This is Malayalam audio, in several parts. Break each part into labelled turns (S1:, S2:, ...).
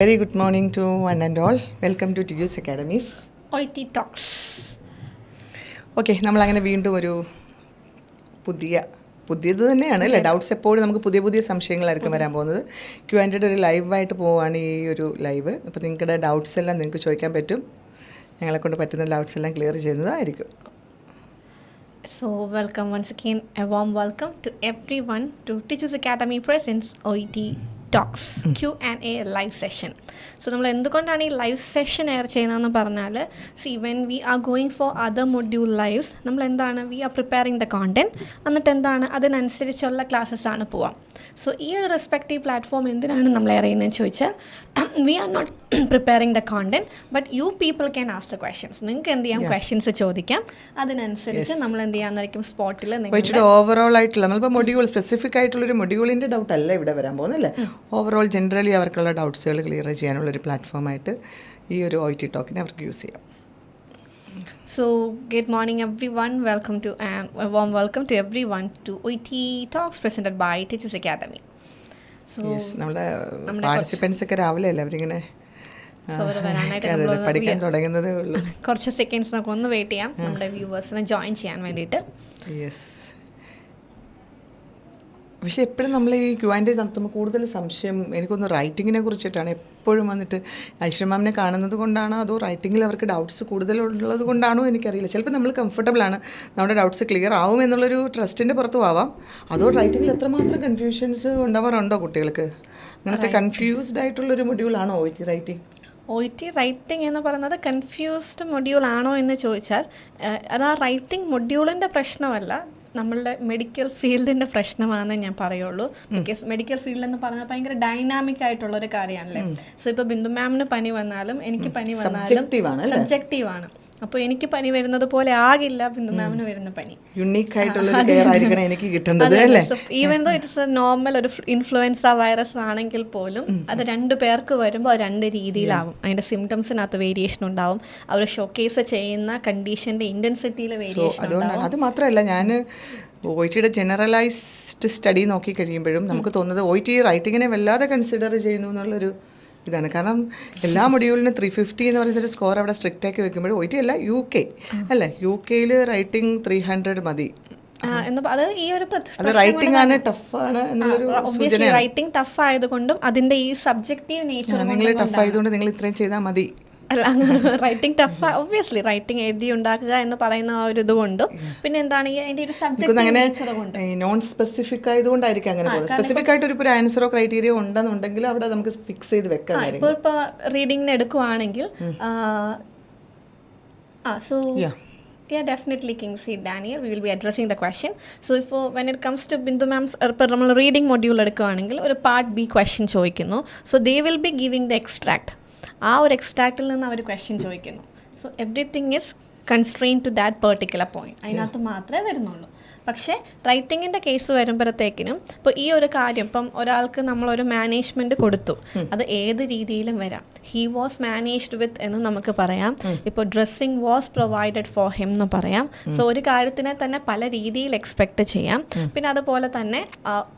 S1: Very good morning to one and all. Welcome to Tiju's Academies.
S2: OET Talks.
S1: Okay, നമ്മളങ്ങനെ വീണ്ടും ഒരു പുതിയത് തന്നെയാണ് അല്ലേ? ഡൗട്ട്സ് എപ്പോഴും നമുക്ക് പുതിയ പുതിയ സംശയങ്ങളായിരിക്കും വരാൻ പോകുന്നത്. Q&A ഒരു ലൈവായിട്ട് പോവുകയാണ് ഈ ഒരു ലൈവ്. അപ്പോൾ നിങ്ങളുടെ ഡൗട്ട്സ് എല്ലാം നിങ്ങൾക്ക് ചോദിക്കാൻ പറ്റും. ഞങ്ങളെക്കൊണ്ട് പറ്റുന്ന ഡൗട്ട്സ് എല്ലാം ക്ലിയർ ചെയ്യുന്നതായിരിക്കും.
S2: So welcome once again, a warm welcome to everyone to Tiju's Academy presents OET Talks Q&A live session. So നമ്മൾ എന്തുകൊണ്ടാണ് ഈ ലൈവ് സെഷൻ എയർ ചെയ്യുന്നതെന്ന് പറഞ്ഞാൽ when we are going for other module lives നമ്മൾ എന്താണ് we are preparing the content എന്നിട്ട് എന്താണ് അതിനനുസരിച്ചുള്ള ക്ലാസ്സസ് ആണ് പോവാം. സോ ഈ ഒരു റെസ്പെക്റ്റീവ് പ്ലാറ്റ്ഫോം എന്തിനാണ് നമ്മൾ എയർ ചെയ്യുന്നതെന്ന് ചോദിച്ചാൽ we are not preparing the content but you people can ask the questions. നിങ്ങൾക്ക് എന്ത് ചെയ്യാം, ക്വസ്റ്റ്യൻസ് ചോദിക്കാം, അതിനനുസരിച്ച് നമ്മൾ എന്ത് ചെയ്യാമെന്നായിരിക്കും സ്പോട്ടിൽ
S1: ഓവറോൾ ആയിട്ടുള്ള നമ്മളിപ്പോൾ മൊഡ്യൂൾ സ്പെസിഫിക് ആയിട്ടുള്ളൊരു മൊഡ്യൂളിൻ്റെ ഡൗട്ട് അല്ല ഇവിടെ വരാൻ പോകുന്നല്ലേ. ഓവറോൾ ജനറലി അവർക്കുള്ള ഡൗട്ട്സുകൾ ക്ലിയർ ചെയ്യാനുള്ളൊരു പ്ലാറ്റ്ഫോമായിട്ട് ഈ ഒരു OET ടോക്കിനെ അവർക്ക് യൂസ് ചെയ്യാം.
S2: So, good morning everyone. Welcome to a warm welcome to everyone to OET Talks presented by Tiju's Academy. So,
S1: നമ്മുടെ പാർട്ടിസിപ്പൻസ് ഒക്കെ രാവിലെ അല്ലേ അവരിങ്ങനെ പഠിക്കാൻ തുടങ്ങുന്നതേ ഉള്ളൂ.
S2: കുറച്ച് സെക്കൻഡ്സ് നമുക്ക് ഒന്ന് വെയിറ്റ് ചെയ്യാം നമ്മുടെ വ്യൂവേഴ്സിനെ ജോയിൻ ചെയ്യാൻ വേണ്ടിയിട്ട്.
S1: യെസ്, പക്ഷേ എപ്പോഴും നമ്മൾ ഈ Q&A നടത്തുമ്പോൾ കൂടുതൽ സംശയം എനിക്കൊന്ന് റൈറ്റിങ്ങിനെ കുറിച്ചിട്ടാണ്. എപ്പോഴും വന്നിട്ട് ഐശ്വര്യ മാമിനെ കാണുന്നത് കൊണ്ടാണോ അതോ റൈറ്റിങ്ങിൽ അവർക്ക് ഡൗട്ട്സ് കൂടുതലുള്ളത് കൊണ്ടാണോ എനിക്കറിയില്ല. ചിലപ്പോൾ നമ്മൾ കംഫർട്ടബിളാണ്, നമ്മുടെ ഡൗട്ട്സ് ക്ലിയർ ആവും എന്നുള്ളൊരു ട്രസ്റ്റിൻ്റെ പുറത്തും ആവാം. അതോ റൈറ്റിങ്ങിൽ എത്രമാത്രം കൺഫ്യൂഷൻസ് ഉണ്ടാവാറുണ്ടോ കുട്ടികൾക്ക്? അങ്ങനത്തെ കൺഫ്യൂസ്ഡ് ആയിട്ടുള്ളൊരു മൊഡ്യൂളാണോ OET റൈറ്റിംഗ്?
S2: OET റൈറ്റിംഗ് എന്ന് പറയുന്നത് കൺഫ്യൂസ്ഡ് മൊഡ്യൂൾ ആണോ എന്ന് ചോദിച്ചാൽ അത് ആ റൈറ്റിംഗ് മൊഡ്യൂളിൻ്റെ പ്രശ്നമല്ല, നമ്മളുടെ മെഡിക്കൽ ഫീൽഡിൻ്റെ പ്രശ്നമാണെന്ന് ഞാൻ പറയുള്ളൂ. ബിക്കോസ് മെഡിക്കൽ ഫീൽഡ് എന്ന് പറഞ്ഞാൽ ഭയങ്കര ഡൈനാമിക് ആയിട്ടുള്ളൊരു കാര്യമാണല്ലേ. സോ ഇപ്പോൾ ബിന്ദു മാമിന് പനി വന്നാലും എനിക്ക് പനി വന്നാലും സബ്ജക്റ്റീവാണ്. അപ്പോൾ എനിക്ക് പനി വരുന്നത് പോലെ ആകില്ല ബിന്ദു മാമിന് വരുന്ന പനി. Even though it's a normal ഒരു ഇൻഫ്ലുവൻസ വൈറസ് ആണെങ്കിൽ പോലും അത് രണ്ട് പേർക്ക് വരുമ്പോൾ അത് രണ്ട് രീതിയിലാവും. അതിൻ്റെ സിംറ്റംസിനകത്ത് വേരിയേഷൻ ഉണ്ടാവും, അവർ ഷോക്കേസ് ചെയ്യുന്ന കണ്ടീഷൻ്റെ ഇൻറ്റൻസിറ്റിയിൽ വേരിയേഷൻ ഉണ്ടാവും.
S1: അത് മാത്രമല്ല, ഞാൻ OETയുടെ ജനറലൈസ്ഡ് സ്റ്റഡി നോക്കി കഴിയുമ്പോഴും നമുക്ക് തോന്നുന്നത് OET റൈറ്റിങ്ങിനെ വല്ലാതെ കൺസിഡർ ചെയ്യുന്നു എന്നുള്ളൊരു ഇതാണ്. കാരണം എല്ലാ മൊഡ്യൂളിനും 350 എന്ന് പറയുന്നൊരു സ്കോർ അവിടെ സ്ട്രിക്റ്റ് ആക്കി വെക്കുമ്പോഴും OET അല്ല UK അല്ലേ, UK റൈറ്റിംഗ് 300 മതി. റൈറ്റിംഗ് ആണ് ടഫാണ് എന്നുള്ളൊരു
S2: റൈറ്റിംഗ് ടഫ് ആയതുകൊണ്ടും അതിന്റെ ഈ സബ്ജക്റ്റീവ് നേച്ചർ
S1: നിങ്ങൾ ടഫ് ആയതുകൊണ്ട് നിങ്ങൾ ഇത്രയും ചെയ്താൽ മതി
S2: അല്ല. റൈറ്റിംഗ് ടഫ് ഒബ്വിയസ്ലി റൈറ്റിംഗ് എഴുതി ഉണ്ടാക്കുക എന്ന് പറയുന്ന ആ ഒരു ഇതുകൊണ്ടും പിന്നെ എന്താണ് അതിന്റെ ഒരു സബ്ജക്റ്റീവ് നേച്ചർ കൊണ്ട്
S1: നോൺ സ്പെസിഫിക് ആയതുകൊണ്ടായിരിക്കും അങ്ങനെ പോകുന്നത്. സ്പെസിഫിക് ആയിട്ട് ഒരു ആൻസറോ ക്രൈറ്റീരിയോ ഉണ്ടെന്നുണ്ടെങ്കിൽ അവിടെ നമുക്ക് ഫിക്സ് ചെയ്ത് വെക്കാം.
S2: ഇപ്പോൾ റീഡിങ്ങിന് എടുക്കുവാണെങ്കിൽ Yeah, definitely, Kingsley, Daniel. We will be addressing the question. So, when it comes to Bindu Ma'am's reading module, ഒരു part B question ചോദിക്കുന്നു. So, they will be giving the extract. ആ ഒരു എക്സ്ട്രാക്റ്റിൽ നിന്ന് അവർ ക്വസ്റ്റ്യൻ ചോദിക്കുന്നു. So everything is constrain to that particular point, അതിനകത്ത് മാത്രമേ വരുന്നുള്ളൂ. പക്ഷേ റൈറ്റിങ്ങിൻ്റെ കേസ് വരുമ്പോഴത്തേക്കിനും ഇപ്പോൾ ഈ ഒരു കാര്യം ഇപ്പം ഒരാൾക്ക് നമ്മളൊരു മാനേജ്മെൻറ്റ് കൊടുത്തു, അത് ഏത് രീതിയിലും വരാം. ഹി വാസ് മാനേജ്ഡ് വിത്ത് എന്ന് നമുക്ക് പറയാം, ഇപ്പോൾ dressing was provided for him എന്ന് പറയാം. സോ ഒരു കാര്യത്തിനെ തന്നെ പല രീതിയിൽ എക്സ്പെക്റ്റ് ചെയ്യാം. പിന്നെ അതുപോലെ തന്നെ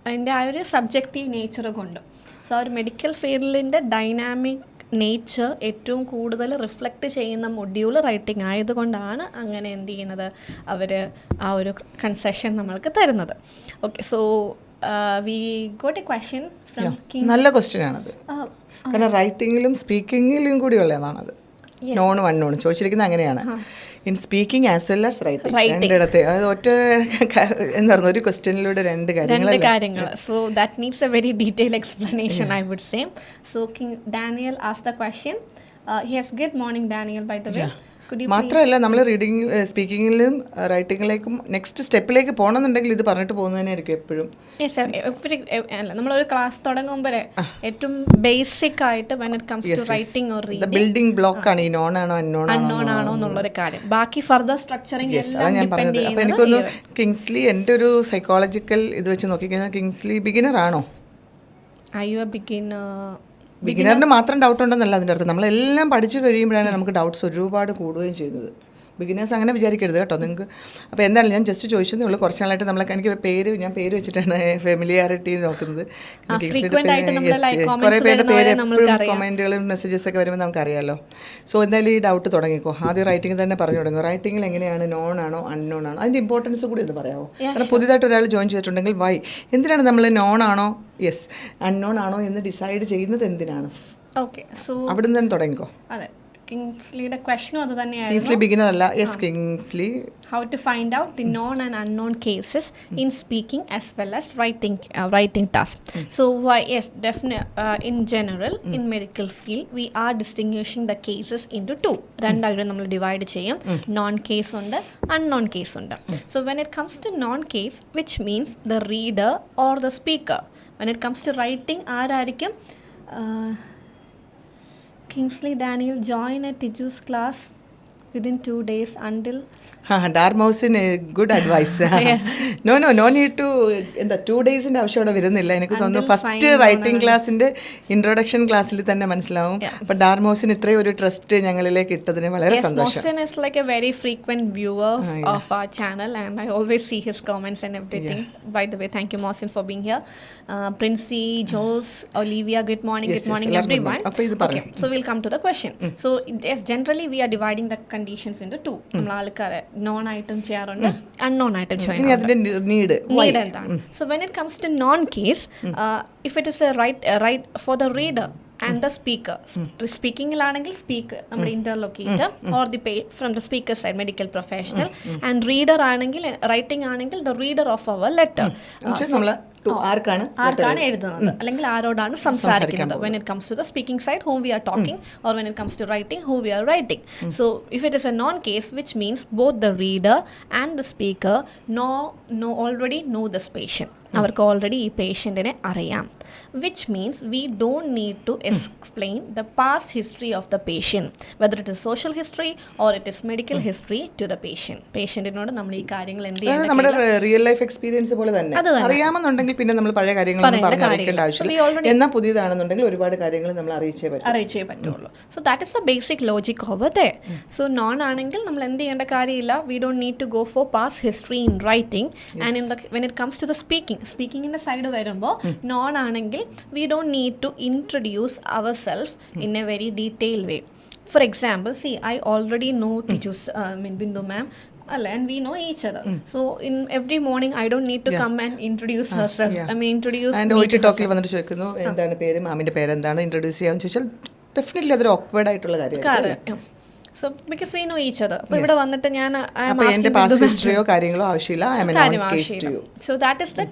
S2: അതിൻ്റെ ആ ഒരു സബ്ജക്റ്റീവ് നേച്ചർ കൊണ്ടും. സോ ആ ഒരു മെഡിക്കൽ ഫീൽഡിൻ്റെ ഡൈനാമിക് നേച്ചർ ഏറ്റവും കൂടുതൽ റിഫ്ലക്റ്റ് ചെയ്യുന്ന മൊഡ്യൂൾ റൈറ്റിംഗ് ആയതുകൊണ്ടാണ് അങ്ങനെ എന്ത് ചെയ്യുന്നത്, അവർ ആ ഒരു കൺസെഷൻ നമ്മൾക്ക് തരുന്നത്. Okay, so we got A question from king.
S1: നല്ല ക്വസ്റ്റ്യൻ ആണത്, കാരണം റൈറ്റിങ്ങിലും സ്പീക്കിങ്ങിലും കൂടി ഉള്ളതാണത്. നോൺ വൺ ചോദിച്ചിരിക്കുന്നത് അങ്ങനെയാണ്. In speaking as well as writing രണ്ടിടത്തെ, അത് ഒറ്റ എന്തായിരുന്നു ഒരു ക്വസ്റ്റ്യനിലൂടെ രണ്ട്
S2: കാര്യങ്ങൾ. So that needs a very detail explanation I would say. So king Daniel asked the question. Yes, good morning Daniel by the way.
S1: മാത്രമല്ല നമ്മൾ റീഡിങ് സ്പീക്കിങ്ങിലും റൈറ്റിങ്ങിലേക്കും നെക്സ്റ്റ് സ്റ്റെപ്പിലേക്ക് പോകണമെന്നുണ്ടെങ്കിൽ ഇത് പറഞ്ഞിട്ട് പോകുന്നതിനായിരിക്കും എപ്പോഴും.
S2: നമ്മളൊരു ക്ലാസ് തുടങ്ങുമ്പോഴേ ഏറ്റവും ബേസിക് ആയിട്ട് when it comes to writing or reading
S1: building block ആണ് ഈ നോൺ ആണോ
S2: അൺനോൺ ആണോ എന്നുള്ളൊരു കാര്യം. ബാക്കി ഫർദർ സ്ട്രക്ചറിങ്
S1: എല്ലാം ഞാൻ പറഞ്ഞത്. അപ്പോൾ എനിക്കൊന്ന് കിങ്സ്ലി എൻ്റെ ഒരു സൈക്കോളജിക്കൽ ഇത് വെച്ച് നോക്കിക്കഴിഞ്ഞാൽ കിങ്സ്ലി ബിഗിനർ ആണോ? ബിഗിനറിന് മാത്രം ഡൗട്ട് ഉണ്ടെന്നല്ല അതിൻ്റെ അർത്ഥം. നമ്മളെല്ലാം പഠിച്ചു കഴിയുമ്പോഴാണ് നമുക്ക് ഡൗട്ട്സ് ഒരുപാട് കൂടുകയും ചെയ്യുന്നത്. ബിഗിനേഴ്സ് അങ്ങനെ വിചാരിക്കരുത് കേട്ടോ നിങ്ങൾക്ക്. അപ്പോൾ എന്താണ് ഞാൻ ജസ്റ്റ് ചോദിച്ചതേ ഉള്ളൂ. കുറച്ച് നാളായിട്ട് നമ്മളൊക്കെ എനിക്ക് ഞാൻ പേര് വെച്ചിട്ടാണ് ഫെമിലിയാരിറ്റി നോക്കുന്നത്. കുറേ പേരുടെ പേര് എപ്പോഴും കമൻറ്റുകളും മെസ്സേജസ് ഒക്കെ വരുമ്പോൾ നമുക്കറിയാമല്ലോ. സോ എന്തായാലും ഈ ഡൗട്ട് തുടങ്ങിക്കോ. ആദ്യം റൈറ്റിംഗ് തന്നെ പറഞ്ഞു തുടങ്ങും. റൈറ്റിംഗിൽ എങ്ങനെയാണ് നോൺ ആണോ അൺനോൺ ആണോ അതിൻ്റെ ഇമ്പോർട്ടൻസ് കൂടി ഒന്ന് പറയാമോ? കാരണം പുതിയതായിട്ട് ഒരാൾ ജോയിൻ ചെയ്തിട്ടുണ്ടെങ്കിൽ എന്തിനാണ് നമ്മൾ നോൺ ആണോ യെസ് അൺനോൺ ആണോ എന്ന് ഡിസൈഡ് ചെയ്യുന്നത് എന്തിനാണ്?
S2: ഓക്കെ, സോ
S1: അവിടെ നിന്ന് തന്നെ തുടങ്ങിക്കോ.
S2: അതെ, കിങ്സ്ലിയുടെ ക്വസ്റ്റനും അത് തന്നെയായിരുന്നു.
S1: കിങ്സ്ലി ബിഗിനർ അല്ല. Yes, Kingsley.
S2: How to find out the known and unknown cases in speaking as well as writing task. So yes, definitely in general in medical field we are distinguishing the cases into two. രണ്ടായിട്ട് നമ്മൾ ഡിവൈഡ് ചെയ്യും. നോൺ കേസ് ഉണ്ട്, അൺനോൺ കേസ് ഉണ്ട്. So when it comes to non case, which means the reader or the speaker. When it comes to writing, ആരായിരിക്കും? Kingsley Daniel join at Tiju's class within 2 days until
S1: ഡാർമൗസിന് good advice. No need to 2 ഡേയ്സിൻ്റെ ആവശ്യം അവിടെ വരുന്നില്ല. എനിക്ക് തോന്നുന്നു ഫസ്റ്റ് റൈറ്റിംഗ് ക്ലാസ്സിൻ്റെ ഇൻട്രൊഡക്ഷൻ ക്ലാസ്സിൽ തന്നെ മനസ്സിലാവും. അപ്പം ഡാർമൗസിന് ഇത്രയും ഒരു ട്രസ്റ്റ് ഞങ്ങളിലേക്ക് ഇട്ടതിന് വളരെ സന്തോഷം.
S2: Mohsin is like a very frequent viewer of our channel and I always see his comments and everything. By the way, thank you Mohsin for being here. Princey, Jose, Olivia, good morning everyone. Okay, so we'll come to the question. So yes, generally we are dividing the conditions into two. നമ്മൾ ആൾക്കാരെ നോൺ ആയിട്ടും ചെയ്യാറുണ്ട്, അൺനോൺ ആയിട്ടും ചെയ്യാറുണ്ട്. നീഡ് എന്താണ്? So when it comes to non case, if it is a right for the reader and the speaker. സ്പീക്കിങ്ങിലാണെങ്കിൽ സ്പീക്കർ നമ്മുടെ interlocutor or from the speaker side medical professional, and reader ആണെങ്കിൽ റൈറ്റിംഗ് ആണെങ്കിൽ the reader of our letter. ആർക്കാണ് എഴുതുന്നത് അല്ലെങ്കിൽ ആരോടാണ് സംസാരിക്കുന്നത്. when it comes to the speaking side, whom we are talking, or when it comes to writing, who we are writing. So if it is a non case, which means both the reader and the speaker already know this patient. അവർക്ക് ഓൾറെഡി ഈ പേഷ്യൻറ്റിനെ അറിയാം. Which means we don't need to explain the past history of the patient, whether it is social history or it is medical history to the patient. പേഷ്യൻറ്റിനോട് നമ്മൾ ഈ കാര്യങ്ങൾ എന്ത് ചെയ്യണം,
S1: നമ്മുടെ റിയൽ ലൈഫ് എക്സ്പീരിയൻസ് പോലെ തന്നെ അറിയാമെന്നുണ്ടെങ്കിൽ പിന്നെ നമ്മൾ പഴയ കാര്യങ്ങളൊന്നും പറഞ്ഞറിയിക്കേണ്ട ആവശ്യമില്ല. എന്നാൽ പുതിയതാണെന്നുണ്ടെങ്കിൽ ഒരുപാട് കാര്യങ്ങൾ നമ്മൾ അറിയിച്ചേ പറ്റുള്ളൂ.
S2: So that is the basic logic over there. So known ആണെങ്കിൽ നമ്മൾ എന്ത് ചെയ്യേണ്ട കാര്യമില്ല. We don't need to go for past history in writing. And when it comes to the സ്പീക്കിങ്ങിൻ്റെ സൈഡ് വരുമ്പോൾ നോൺ ആണെങ്കിൽ we don't need to introduce our self in a very detail way. For example, see I already know ടിജൂസ് Bindu ma'am, and we know each other. So in every morning I don't need to come and introduce herself. I mean introduce
S1: and OET Talk വന്നിട്ട് ചോദിക്കുന്നു എന്താണ് പേര്, മാമിൻ്റെ പേര് എന്താണ്, ഇൻട്രൊഡ്യൂസ് ചെയ്യാമെന്ന് ചോദിച്ചാൽ ഡെഫിനറ്റ്ലി അതൊരു ഓക്വേർഡ് ആയിട്ടുള്ള കാര്യമാണ്.
S2: So because we know each other. അപ്പോൾ ഇവിടെ വന്നിട്ട് ഞാൻ
S1: എൻ്റെ പാസ്റ്റ് ഹിസ്റ്ററിയോ കാര്യങ്ങളോ ആവശ്യമില്ല.
S2: So that is the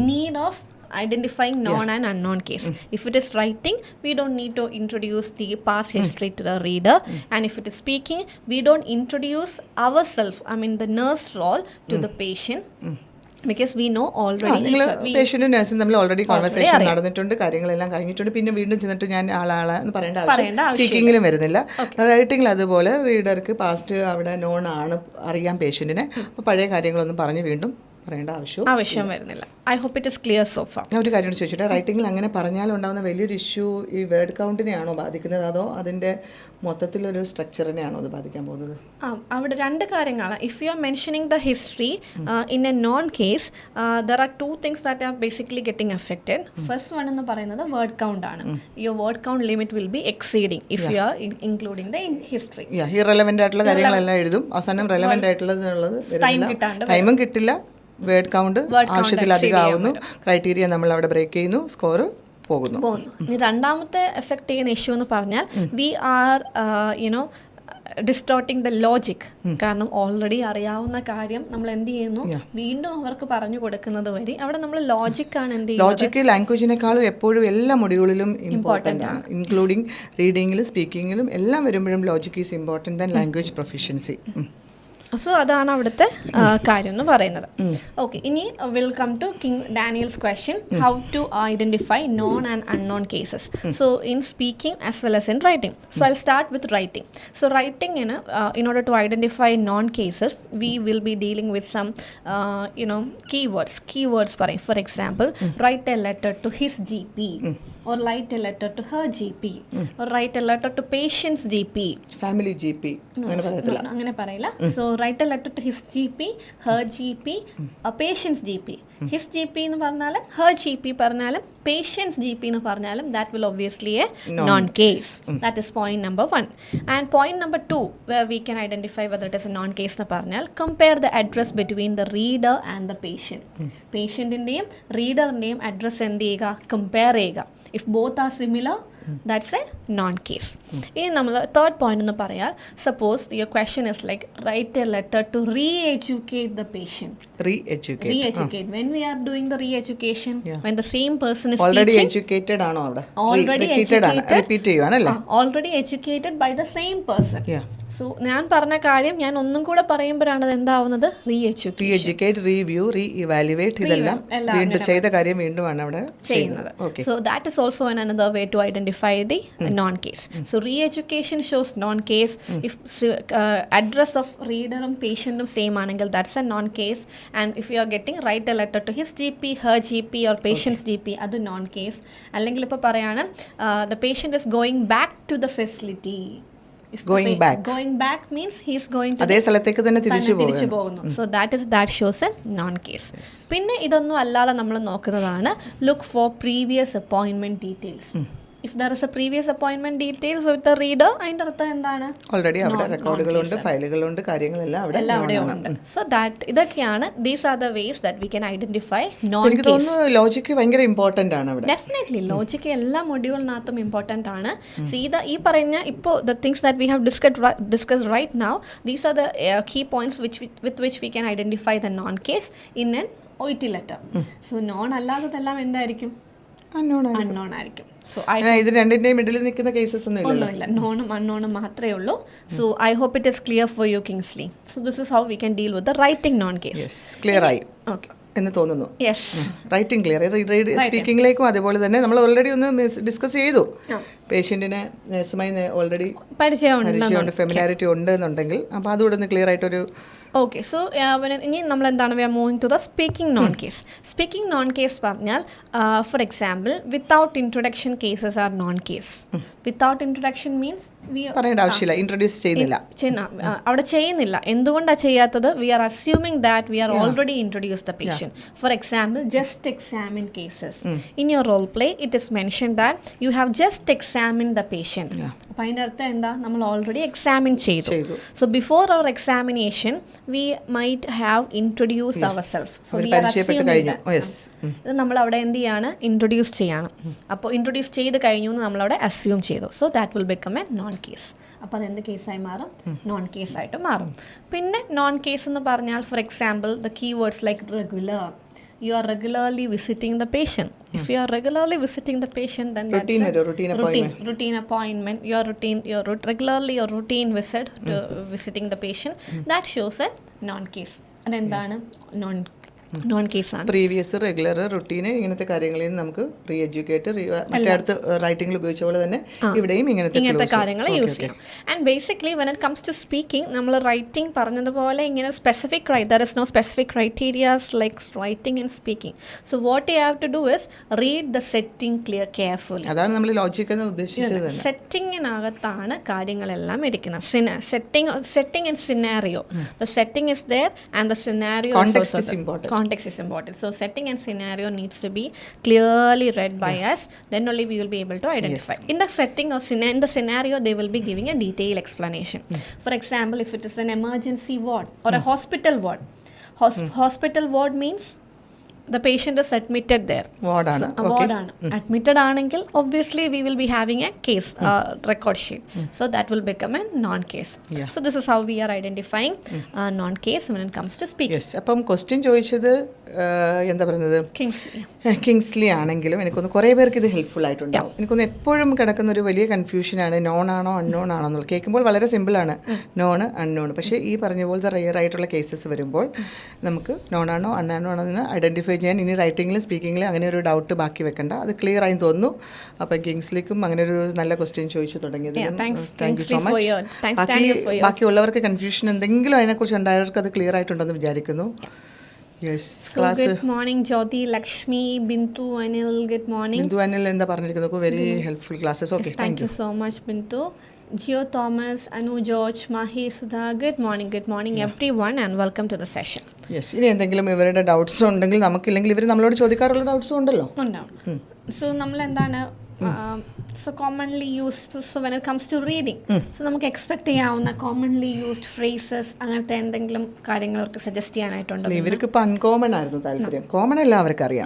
S2: need of identifying known and unknown case. If it is writing, we don't need to introduce the past history to the reader. And if it is speaking, we don't introduce ourselves, I mean the nurse role to the patient. Because we know already
S1: പേഷ്യന്റും നഴ്സും തമ്മിൽ ഓൾറെഡി കോൺവെർസേഷൻ നടന്നിട്ടുണ്ട്, കാര്യങ്ങളെല്ലാം കഴിഞ്ഞിട്ടുണ്ട്. പിന്നെ വീണ്ടും ചെന്നിട്ട് ഞാൻ ആളാളെന്ന് പറയേണ്ട ആവശ്യം സ്പീക്കിങ്ങിലും വരുന്നില്ല. റൈറ്റിംഗിൽ അതുപോലെ റീഡർക്ക് പാസ്റ്റ് അവിടെ നോൺ ആണ്, അറിയാം പേഷ്യന്റിനെ. അപ്പോൾ പഴയ കാര്യങ്ങളൊന്നും പറഞ്ഞ് വീണ്ടും പറയേണ്ട
S2: ആവശ്യം വരുന്നില്ല. I hope it is clear so far.
S1: ഞാൻ ഒരു കാര്യം ചോദിച്ചിട്ട്, റൈറ്റിംഗിൽ അങ്ങനെ പറഞ്ഞാലുണ്ടാകുന്ന വലിയൊരു ഇഷ്യൂ ഈ വേർഡ് കൗണ്ടിനെയാണോ ബാധിക്കുന്നത്, അതോ അതിൻ്റെ മൊത്തത്തിലൊരു സ്ട്രക്ചറിനെയാണോ അത് ബാധിക്കാൻ പോകുന്നത്?
S2: അവിടെ രണ്ട് കാര്യങ്ങളാണ്. If you are mentioning the history in A non case, there are 2 things that are basically getting affected. First one എന്ന് പറയുന്നത് വേർഡ് കൗണ്ട് ആണ്. Your word count limit will be exceeding if you are including the history.
S1: Irrelevant ആയിട്ടുള്ള കാര്യങ്ങളെല്ലാം എഴുതും, അവസാനം റെലവൻ്റ് ആയിട്ടുള്ളത് ടൈമും കിട്ടില്ല, വേർഡ് കൗണ്ട് ആവശ്യത്തിലധികം ആവുന്നു, ക്രൈറ്റീരിയ നമ്മൾ അവിടെ ബ്രേക്ക് ചെയ്യുന്നു, സ്കോർ പോകുന്നു.
S2: രണ്ടാമത്തെ എഫക്ട് ചെയ്യുന്ന ഇഷ്യൂ എന്ന് പറഞ്ഞാൽ വി ആർ ഡിസ്റ്റോർട്ടിങ് ദ ലോജിക്. കാരണം ഓൾറെഡി അറിയാവുന്ന കാര്യം നമ്മൾ എന്ത് ചെയ്യുന്നു, വീണ്ടും അവർക്ക് പറഞ്ഞു കൊടുക്കുന്നത് വഴി അവിടെ നമ്മൾ ലോജിക്കാണ് എന്ത് ചെയ്യുന്നത്.
S1: ലോജിക്ക് ലാംഗ്വേജിനേക്കാളും എപ്പോഴും എല്ലാ മൊഡ്യൂളിലും ഇമ്പോർട്ടൻ്റ് ആണ്, ഇൻക്ലൂഡിങ് റീഡിങ്ങിലും സ്പീക്കിങ്ങിലും എല്ലാം വരുമ്പോഴും logic is important than language proficiency.
S2: So അതാണ് അവിടുത്തെ കാര്യം എന്ന് പറയുന്നത്. ഓക്കെ, ഇനി will come to King Daniels question, how to identify known and unknown cases. So in speaking as well as in writing. So I'll start with writing. So writing in order to identify non cases, we will be dealing with some keywords പറയും. For example, write a letter to his GP, or write a letter to her GP, or write a letter to patient's GP,
S1: family GP
S2: അങ്ങനെ പറയില്ല. So write a letter to his GP, her GP, a patient's GP. His GP എന്ന് പറഞ്ഞാലും her GP പറഞ്ഞാലും patient's GP എന്ന് പറഞ്ഞാലും that will obviously a non-case. That is point number 1. And point number 2, where we can identify whether it is a non-case എന്ന് പറഞ്ഞാൽ compare the address between the reader and the patient. പേഷ്യൻറ്റിൻ്റെയും റീഡറിൻ്റെയും അഡ്രസ്സ് എന്ത് ചെയ്യുക, കമ്പയർ ചെയ്യുക. If both are similar, that's a non-case. ഇനി നമ്മൾ തേർഡ് പോയിന്റ് എന്ന് പറയാൽ, suppose your question is like write a letter to re-educate the patient. Re-educate. When we are doing the re-education, when the same person is
S1: already
S2: teaching,
S1: educated ആണോ അവിടെ?
S2: repeat ചെയ്യുവാണല്ലേ? Already educated by the same person. So ഞാൻ പറഞ്ഞ കാര്യം ഞാൻ ഒന്നും കൂടെ പറയുമ്പോഴാണ് അത് എന്താവുന്നത്,
S1: റീഎഡ്യൂക്കേറ്റ്, റീവ്യൂ, റീഇവാലുവേറ്റ്, ഇതെല്ലാം വീണ്ടും ചെയ്ത കാര്യം വീണ്ടുമാണ് അവിടെ ചെയ്യുന്നത്.
S2: So that is also another way to identify the non-case. So re-education shows non-case. If address of readeറും പേഷ്യൻറ്റും സെയിം ആണെങ്കിൽ that's a non-case. And if you are getting write a letter to his GP, her GP, or patient's GP, അത് non-case. അല്ലെങ്കിൽ ഇപ്പോൾ പറയാണ് the patient is going back to the facility.
S1: Going
S2: back means he is going to
S1: അതേ സ്ഥലത്തേക്ക് തന്നെ തിരിച്ചു
S2: പോകുന്നു. So that shows a non-case. പിന്നെ ഇതൊന്നും അല്ലാതെ നമ്മൾ നോക്കുന്നതാണ് look for previous appointment details. If there is a previous appointment details with the reader, അതിൻ്റെ അർത്ഥം എന്താണ്,
S1: ഓൾറെഡി അവിടെ റെക്കോർഡുകളുണ്ട്, ഫയലുകളുണ്ട്, കാര്യങ്ങളെല്ലാം അവിടെ
S2: ഉണ്ട്. സോ ദാറ്റ് ഇതൊക്കെയാണ്, these are the vase that we can identify non case.
S1: എനിക്ക് തോന്നുന്നു ലോജിക്ക് ഭയങ്കര ഇമ്പോർട്ടന്റ് ആണ് അവിടെ.
S2: ഡെഫിനറ്റ്ലി ലോജിക്ക് എല്ലാ മൊഡ്യൂളിനകത്തും ഇമ്പോർട്ടൻ്റ് ആണ്. സോ ഈ പറഞ്ഞ ഇപ്പോൾ the things that we have discussed right now, these are the key points with which we can identify the known case in an OET letter. So known അല്ലാത്തതെല്ലാം എന്തായിരിക്കും, അൺനോൺ ആയിരിക്കും.
S1: ഇത് രണ്ടിന്റെയും മിഡിൽ നിൽക്കുന്ന കേസസ്
S2: ഒന്നുമില്ല, നോണും അൺനോണും മാത്രമേ ഉള്ളൂ. So I hope it is clear for you Kingsley. So this is how we can deal with the writing known case.
S1: Clear ആയി എന്ന് തോന്നുന്നു. റൈറ്റിംഗ് ക്ലിയർ, സ്പീക്കിംഗിലേക്കും അതേപോലെ തന്നെ നമ്മൾ ഓൾറെഡി ഒന്ന് ഡിസ്കസ് ചെയ്തു. പേഷ്യന്റിന് നഴ്സുമായി ഓൾറെഡി പരിചയമുണ്ട്, ഫെമിലാരിറ്റി ഉണ്ട് എന്നുണ്ടെങ്കിൽ അപ്പോൾ അതുകൂടെ ഒന്ന് ക്ലിയർ ആയിട്ടൊരു.
S2: ഓക്കെ, സോ ഇനി നമ്മൾ എന്താണ്, we are moving to the speaking known case. Speaking known case പറഞ്ഞാൽ for example without introduction cases are known case. Without introduction means
S1: പറയേണ്ട ആവശ്യമില്ല, ഇൻട്രൊഡ്യൂസ് ചെയ്യുന്നില്ല,
S2: അവിടെ ചെയ്യുന്നില്ല. എന്തുകൊണ്ടാണ് ചെയ്യാത്തത്, we are assuming that we are already introduce the patient. For example just examine cases. In your role play it is mention that you have just examine the patient. അപ്പം അതിൻ്റെ അർത്ഥം എന്താ, നമ്മൾ ഓൾറെഡി എക്സാമിൻ ചെയ്തു. So before our examination we might have introduced ourselves. So we are assuming ഇത് നമ്മൾ അവിടെ എന്ത് ചെയ്യാണ്, ഇൻട്രൊഡ്യൂസ് ചെയ്യണം. അപ്പോൾ ഇൻട്രൊഡ്യൂസ് ചെയ്ത് കഴിഞ്ഞു എന്ന് നമ്മളവിടെ അസ്യൂം ചെയ്തു. So that will become A non case. അപ്പോൾ അതെന്ത് കേസായി മാറും, നോൺ കേസായിട്ട് മാറും. പിന്നെ നോൺ കേസ് എന്ന് പറഞ്ഞാൽ for example the keywords like regular. You are regularly visiting the patient. If you are regularly visiting the patient, then routine appointment. Your regularly your routine visit to visiting the patient, that shows a non-case. And എന്താണ് നോൺ കേസാണ്.
S1: പ്രീവിയസ്, റെഗുലർ, റുട്ടീന്, ഇങ്ങനത്തെ കാര്യങ്ങളിൽ നമുക്ക് റീഎഡ്യൂക്കേറ്റ്, മറ്റേ അടുത്ത് റൈറ്റിംഗിൽ ഉപയോഗിച്ച പോലെ തന്നെ ഇവിടെയും ഇങ്ങനത്തെ
S2: കാര്യങ്ങൾ യൂസ് ചെയ്യാം. And basically when it comes to speaking, നമ്മൾ റൈറ്റിംഗ് പറഞ്ഞതുപോലെ ഇങ്ങനെ specific there is no specific criterias like writing and speaking. So what you have to do is read the setting carefully.
S1: അതാണ് നമ്മൾ ലോജിക് എന്ന് ഉദ്ദേശിച്ചത്.
S2: സെറ്റിങ്ങിനകത്താണ് കാര്യങ്ങളെല്ലാം ഇരിക്കുന്നത്. Setting and scenario. The setting is there and the scenario
S1: context is important.
S2: Context is important. So setting and scenario needs to be clearly read by us. Then only we will be able to identify. In the setting or in the scenario, they will be giving a detailed explanation. For example, if it is an emergency ward or a hospital ward. Hospital ward means the patient is admitted there.
S1: വാർഡാണ്.
S2: Ward-ആണ്. Admitted ആണെങ്കിൽ obviously we will be having a case record sheet. So that will become a non-case.
S1: Yeah.
S2: So this is how we are identifying non-case when it comes to speaking.
S1: Yes. അപ്പം ക്വസ്റ്റ്യൻ ചോദിച്ചത് എന്താ പറയുന്നത്,
S2: Kingsley.
S1: കിങ്സ്ലി ആണെങ്കിലും എനിക്കൊന്ന് കുറേ പേർക്ക് ഇത് ഹെൽപ്ഫുൾ ആയിട്ടുണ്ടാവും. എനിക്കൊന്ന് എപ്പോഴും കിടക്കുന്ന ഒരു വലിയ കൺഫ്യൂഷനാണ് നോൺ ആണോ അൺനോൺ ആണോ എന്നുള്ളത്. കേൾക്കുമ്പോൾ വളരെ സിമ്പിളാണ് നോൺ അൺനോൺ. പക്ഷേ ഈ പറഞ്ഞ പോലത്തെ റെയർ ആയിട്ടുള്ള കേസസ് വരുമ്പോൾ നമുക്ക് നോൺ ആണോ അൺനോൺ ആണോ എന്ന് ഐഡൻറ്റിഫൈ ചെയ്യാൻ ഇനി റൈറ്റിങ്ങിലും സ്പീക്കിങ്ങിലും അങ്ങനെ ഒരു ഡൗട്ട് ബാക്കി വെക്കണ്ട. അത് ക്ലിയർ ആയി തോന്നുന്നു. അപ്പം കിങ്സ്ലിക്കും അങ്ങനെ ഒരു നല്ല ക്വസ്റ്റ്യൻ ചോദിച്ചു തുടങ്ങിയത് താങ്ക് യു സോ മച്ച്. ബാക്കിയുള്ളവർക്ക് കൺഫ്യൂഷൻ എന്തെങ്കിലും അതിനെക്കുറിച്ച് ഉണ്ടായവർക്ക് അത് ക്ലിയർ ആയിട്ടുണ്ടെന്ന് വിചാരിക്കുന്നു. Yes. Class
S2: Good morning Jyoti, Lakshmi, Bintu, Anil. Good morning.
S1: Bindu Anil എന്താ പറഞ്ഞിരിക്കുന്നത്? Very helpful classes. Okay,
S2: Thank you so much Bintu. Gio Thomas, Anu George, Mahi Sudha. Good morning everyone and welcome to the session.
S1: Yes. ഇനി എന്തെങ്കിലും ഇവരുടെ ഡൗട്ട്സ് ഉണ്ടെങ്കിൽ നമുക്കില്ലെങ്കിൽ ഇവർ നമ്മളോട് ചോദിക്കാറുള്ള ഡൗട്ട്സും ഉണ്ടല്ലോ.
S2: ഉണ്ടാവും. സോ നമ്മൾ എന്താണ് so commonly used, so when it comes to reading, so നമുക്ക് എക്സ്പെക്ട് ചെയ്യാവുന്ന കോമൺലി യൂസ്ഡ് ഫ്രേസസ് അങ്ങനത്തെ എന്തെങ്കിലും കാര്യങ്ങൾ അവർക്ക് സജസ്റ്റ് ചെയ്യാനായിട്ടുണ്ടോ?
S1: ഇവർക്ക് ഇപ്പം അൺകോമൺ ആയിരുന്നു താല്പര്യം. കോമൺ അല്ല അവർക്ക് അറിയാം.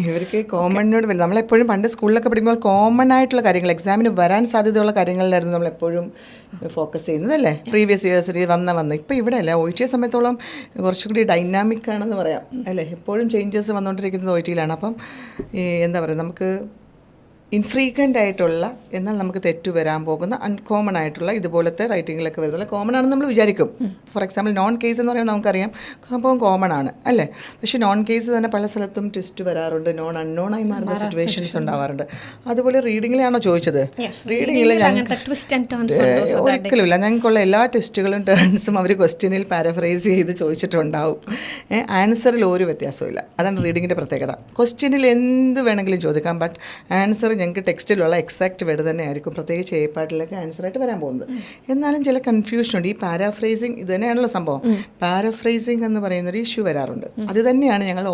S1: ഇവർക്ക് കോമണിനോട് വരും. നമ്മളെപ്പോഴും പണ്ട് സ്കൂളിലൊക്കെ പഠിക്കുമ്പോൾ കോമൺ ആയിട്ടുള്ള കാര്യങ്ങൾ, എക്സാമിന് വരാൻ സാധ്യതയുള്ള കാര്യങ്ങളിലായിരുന്നു നമ്മളെപ്പോഴും ഫോക്കസ് ചെയ്യുന്നതല്ലേ, പ്രീവിയസ് ഇയേഴ്സിൽ വന്ന്. ഇപ്പം ഇവിടെ അല്ല, OET സമയത്തോളം കുറച്ചുകൂടി ഡൈനാമിക് ആണെന്ന് പറയാം അല്ലേ. എപ്പോഴും ചേഞ്ചസ് വന്നുകൊണ്ടിരിക്കുന്നത് OET-യിലാണ്. അപ്പം എന്താ പറയുക, നമുക്ക് ഇൻഫ്രീക്വൻ്റ് ആയിട്ടുള്ള എന്നാൽ നമുക്ക് തെറ്റു വരാൻ പോകുന്ന അൺകോമൺ ആയിട്ടുള്ള ഇതുപോലത്തെ റൈറ്റിങ്ങിലൊക്കെ വരുന്നില്ല. കോമൺ ആണെന്ന് നമ്മൾ വിചാരിക്കും. ഫോർ എക്സാമ്പിൾ നോൺ കേസ് എന്ന് പറയുമ്പോൾ നമുക്കറിയാം സംഭവം കോമൺ ആണ് അല്ലേ. പക്ഷേ നോൺ കേസ് തന്നെ പല സ്ഥലത്തും ട്വിസ്റ്റ് വരാറുണ്ട്, നോൺ അൺനോൺ ആയി മാറുന്ന സിറ്റുവേഷൻസ് ഉണ്ടാവാറുണ്ട്. അതുപോലെ റീഡിങ്ങിലാണോ ചോദിച്ചത്? റീഡിങ്ങിൽ ഒരിക്കലുമില്ല. ഞങ്ങൾക്കുള്ള എല്ലാ ടെസ്റ്റുകളും ടേൺസും അവർ ക്വസ്റ്റ്യനിൽ പാരഫ്രൈസ് ചെയ്ത് ചോദിച്ചിട്ടുണ്ടാവും. ആൻസറിൽ ഒരു വ്യത്യാസമില്ല. അതാണ് റീഡിങ്ങിൻ്റെ പ്രത്യേകത. ക്വസ്റ്റ്യനിൽ എന്ത് വേണമെങ്കിലും ചോദിക്കാം, ബട്ട് ആൻസർ ഞങ്ങൾക്ക് ടെക്സ്റ്റിലുള്ള എക്സാക്റ്റ് വേർഡ് തന്നെ ആയിരിക്കും, പ്രത്യേകിച്ച് A പാർട്ടിലൊക്കെ ആൻസറായിട്ട് വരാൻ പോകുന്നത്. എന്നാലും ചില കൺഫ്യൂഷനുണ്ട്. ഈ പാരാഫ്രൈസിങ് ഇത് തന്നെയാണല്ലോ സംഭവം. പാരാഫ്രൈസിങ് എന്ന് പറയുന്നൊരു ഇഷ്യൂ വരാറുണ്ട്. അത് തന്നെയാണ് ഞങ്ങൾ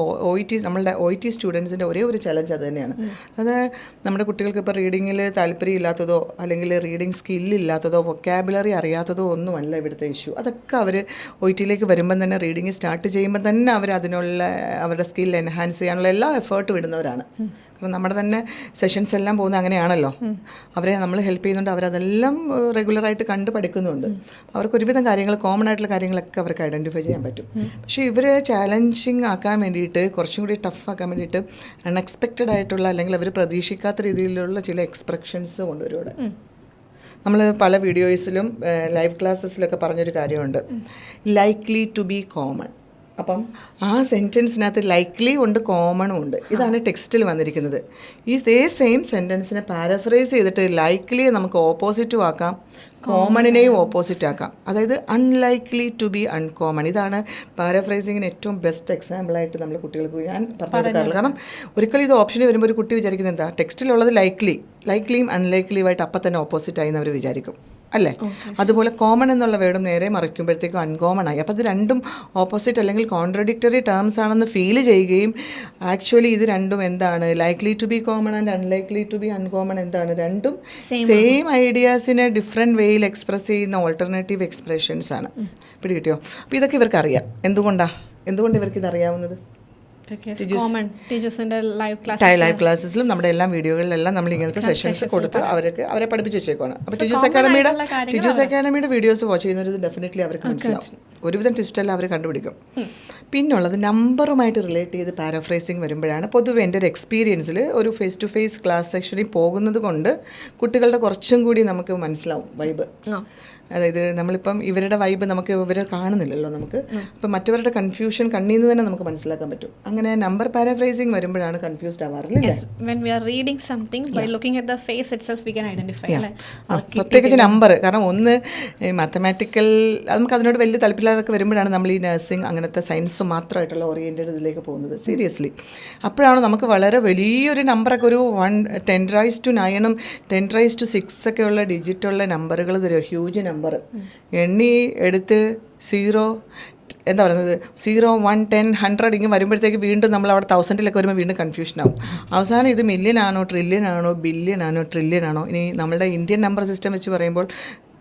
S1: നമ്മളുടെ OET സ്റ്റുഡൻസിൻ്റെ ഒരേ ഒരു ചലഞ്ച് അത് തന്നെയാണ്. അത് നമ്മുടെ കുട്ടികൾക്ക് ഇപ്പോൾ റീഡിങ്ങിൽ താല്പര്യം ഇല്ലാത്തതോ അല്ലെങ്കിൽ റീഡിങ് സ്കില്ലില്ലാത്തതോ വൊക്കാബുലറി അറിയാത്തതോ ഒന്നുമല്ല ഇവിടുത്തെ ഇഷ്യൂ. അതൊക്കെ അവർ OET-യിലേക്ക് വരുമ്പം തന്നെ റീഡിങ് സ്റ്റാർട്ട് ചെയ്യുമ്പോൾ തന്നെ അവർ അതിനുള്ള അവരുടെ സ്കിൽ എൻഹാൻസ് ചെയ്യാനുള്ള എല്ലാ എഫേർട്ടും ഇടുന്നവരാണ്. കാരണം നമ്മുടെ തന്നെ സെഷൻസ് എല്ലാം പോകുന്നത് അങ്ങനെയാണല്ലോ. അവരെ നമ്മൾ ഹെൽപ്പ് ചെയ്യുന്നുണ്ട്, അവരതെല്ലാം റെഗുലറായിട്ട് കണ്ട് പഠിക്കുന്നുണ്ട്. അവർക്ക് ഒരുവിധം കാര്യങ്ങൾ, കോമൺ ആയിട്ടുള്ള കാര്യങ്ങളൊക്കെ അവർക്ക് ഐഡൻറ്റിഫൈ ചെയ്യാൻ പറ്റും. പക്ഷേ ഇവരെ ചാലഞ്ചിങ് ആക്കാൻ വേണ്ടിയിട്ട്, കുറച്ചും കൂടി ടഫ് ആക്കാൻ വേണ്ടിയിട്ട് അൺഎക്സ്പെക്റ്റഡ് ആയിട്ടുള്ള അല്ലെങ്കിൽ അവർ പ്രതീക്ഷിക്കാത്ത രീതിയിലുള്ള ചില എക്സ്പ്രഷൻസ് കൊണ്ടുവരും. നമ്മൾ പല വീഡിയോസിലും ലൈവ് ക്ലാസ്സസിലൊക്കെ പറഞ്ഞൊരു കാര്യമുണ്ട്, ലൈക്ലി ടു ബി കോമൺ. അപ്പം ആ സെൻറ്റൻസിനകത്ത് ലൈക്ലി ഉണ്ട്, കോമണും ഉണ്ട്. ഇതാണ് ടെക്സ്റ്റിൽ വന്നിരിക്കുന്നത്. ഇതേ സെയിം സെൻറ്റൻസിനെ പാരഫ്രൈസ് ചെയ്തിട്ട് ലൈക്ലിയെ നമുക്ക് ഓപ്പോസിറ്റും ആക്കാം, കോമണിനെയും ഓപ്പോസിറ്റ് ആക്കാം. അതായത് അൺലൈക്ലി ടു ബി അൺകോമൺ. ഇതാണ് പാരഫ്രൈസിങ്ങിന് ഏറ്റവും ബെസ്റ്റ് എക്സാമ്പിളായിട്ട് നമ്മൾ കുട്ടികൾക്ക് ഞാൻ പറഞ്ഞു കൊടുക്കാറുള്ളത്. കാരണം ഒരിക്കലും ഇത് ഓപ്ഷനിൽ വരുമ്പോൾ ഒരു കുട്ടി വിചാരിക്കുന്നത് എന്താ, ടെക്സ്റ്റിലുള്ളത് ലൈക്ലിയും അൺലൈക്ലിയുമായിട്ട് അപ്പം തന്നെ ഓപ്പോസിറ്റ് ആയി എന്ന് അവർ വിചാരിക്കും അല്ലേ. അതുപോലെ കോമൺ എന്നുള്ള വേർഡ് നേരെ മറിക്കുമ്പോഴത്തേക്കും അൺകോമൺ ആയി. അപ്പോൾ ഇത് രണ്ടും ഓപ്പോസിറ്റ് അല്ലെങ്കിൽ കോൺട്രഡിക്ടറി ടേംസ് ആണെന്ന് ഫീൽ ചെയ്യുകയും ആക്ച്വലി ഇത് രണ്ടും എന്താണ്, likely to be common and unlikely to be uncommon എന്താണ്, രണ്ടും സെയിം ഐഡിയാസിനെ ഡിഫറെൻറ്റ് വേയിൽ എക്സ്പ്രസ് ചെയ്യുന്ന ഓൾട്ടർനേറ്റീവ് എക്സ്പ്രഷൻസ് ആണ്. പിടികിട്ടിയോ? അപ്പോൾ ഇതൊക്കെ ഇവർക്കറിയാം. എന്തുകൊണ്ട് ഇവർക്ക് ഇതറിയാവുന്നത്? ലൈവ് ക്ലാസ്സിലും നമ്മുടെ എല്ലാ വീഡിയോകളിലെല്ലാം നമ്മൾ ഇങ്ങനത്തെ സെഷൻസ് കൊടുത്ത് അവരെ പഠിപ്പിച്ച് വെച്ചേക്കാണ്. അപ്പോൾ ടിജൂസ് അക്കാഡമിയുടെ വീഡിയോസ് വാച്ച് ചെയ്യുന്നത് ഡെഫിനറ്റ്ലി അവർക്ക് മനസ്സിലാവും. ഒരുവിധം ട്വിസ്റ്റെല്ലാം അവർ കണ്ടുപിടിക്കും. പിന്നുള്ളത് നമ്പറുമായിട്ട് റിലേറ്റ് ചെയ്ത് പാരാഫ്രൈസിങ് വരുമ്പോഴാണ് പൊതുവെ എൻ്റെ ഒരു എക്സ്പീരിയൻസിൽ ഒരു ഫേസ് ടു ഫേസ് ക്ലാസ് സെക്ഷനിൽ പോകുന്നത് കൊണ്ട് കുട്ടികളുടെ കുറച്ചും കൂടി നമുക്ക് മനസ്സിലാവും വൈബ്. അതായത് നമ്മളിപ്പം ഇവരുടെ വൈബ് നമുക്ക് ഇവരെ കാണുന്നില്ലല്ലോ നമുക്ക്. അപ്പം മറ്റവരുടെ കൺഫ്യൂഷൻ കണ്ണിൽ നിന്ന് തന്നെ നമുക്ക് മനസ്സിലാക്കാൻ പറ്റും. അങ്ങനെ നമ്പർ പാരാഫ്രൈസിങ് വരുമ്പോഴാണ് കൺഫ്യൂസ്ഡ് ആവാറില്ലേ. പ്രത്യേകിച്ച് നമ്പർ. കാരണം ഒന്ന് മാത്തമാറ്റിക്കൽ നമുക്ക് അതിനോട് വലിയ താല്പര്യമില്ലാതൊക്കെ വരുമ്പോഴാണ് നമ്മൾ ഈ നഴ്സിംഗ് അങ്ങനത്തെ സയൻസ് മാത്രമായിട്ടുള്ള ഓറിയൻറ്റഡ് ഇതിലേക്ക് പോകുന്നത്. സീരിയസ്ലി അപ്പോഴാണ് നമുക്ക് വളരെ വലിയൊരു നമ്പറൊക്കെ ഒരു 10⁻⁹ 10⁻⁶ ഒക്കെ ഉള്ള ഡിജിറ്റുള്ള നമ്പറുകൾ തരും. ഹ്യൂജ് നമ്പർ എണ്ണി എടുത്ത് 0 എന്താ പറയുന്നത് 0, 1, 10, 100 ഇങ്ങനെ വരുമ്പോഴത്തേക്ക് വീണ്ടും നമ്മൾ അവിടെ 1000-ലൊക്കെ വരുമ്പോൾ വീണ്ടും കൺഫ്യൂഷനാവും. അവസാനം ഇത് മില്യൺ ആണോ ട്രില്യൺ ആണോ ബില്യൺ ആണോ ട്രില്യൺ ആണോ. ഇനി നമ്മുടെ ഇന്ത്യൻ നമ്പർ സിസ്റ്റം വെച്ച് പറയുമ്പോൾ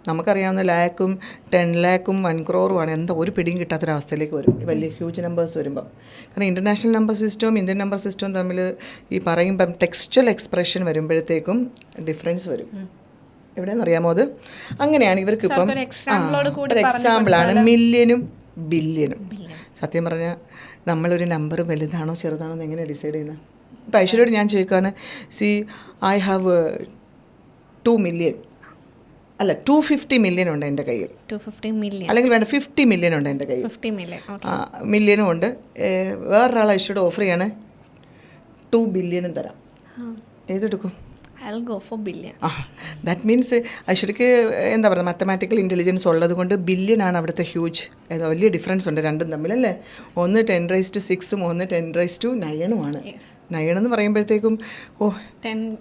S1: നമുക്കറിയാവുന്ന ലാക്കും 10 lakhും 1 crore എന്താ ഒരു പിടിയും കിട്ടാത്തൊരവസ്ഥയിലേക്ക് വരും വലിയ ഹ്യൂജ് നമ്പേഴ്സ് വരുമ്പം. കാരണം ഇൻ്റർനാഷണൽ നമ്പർ സിസ്റ്റവും ഇന്ത്യൻ നമ്പർ സിസ്റ്റവും തമ്മിൽ ഈ പറയുമ്പം ടെക്സ്ച്വൽ എക്സ്പ്രഷൻ വരുമ്പോഴത്തേക്കും ഡിഫറൻസ് വരും. എവിടെയെന്ന് അറിയാമോ അത്? അങ്ങനെയാണ് ഇവർക്ക് ഇപ്പം ഒരു എക്സാമ്പിളാണ് മില്യനും ബില്യനും. സത്യം പറഞ്ഞാൽ നമ്മളൊരു നമ്പർ വലുതാണോ ചെറുതാണോ എന്ന് എങ്ങനെയാണ് ഡിസൈഡ് ചെയ്യുന്നത്? ഇപ്പം ഐശ്വര്യോട് ഞാൻ ചോദിക്കുകയാണ്, സി ഐ ഹാവ് 2 million, അല്ല 250 million ഉണ്ട് എൻ്റെ കയ്യിൽ,
S2: 250 million
S1: അല്ലെങ്കിൽ വേണ്ട 50 million ഉണ്ട് എൻ്റെ കയ്യിൽ,
S2: 50 million
S1: മില്യനും ഉണ്ട്. വേറൊരാൾ ഐശ്വര്യോട് ഓഫർ ചെയ്യാണ് 2 billion തരാം, ഏതെടുക്കും?
S2: I'll go for billion.
S1: That means ഐശ്വര്യക്ക് എന്താ പറയുക, മാത്തമാറ്റിക്കൽ ഇൻ്റലിജൻസ് ഉള്ളത് കൊണ്ട് ബില്യനാണ് അവിടുത്തെ ഹ്യൂജ്. വലിയ ഡിഫറൻസ് ഉണ്ട് രണ്ടും തമ്മിലല്ലേ. ഒന്ന് 10⁻⁶ ഒന്ന് 10⁻⁹ 9 എന്ന് പറയുമ്പോഴത്തേക്കും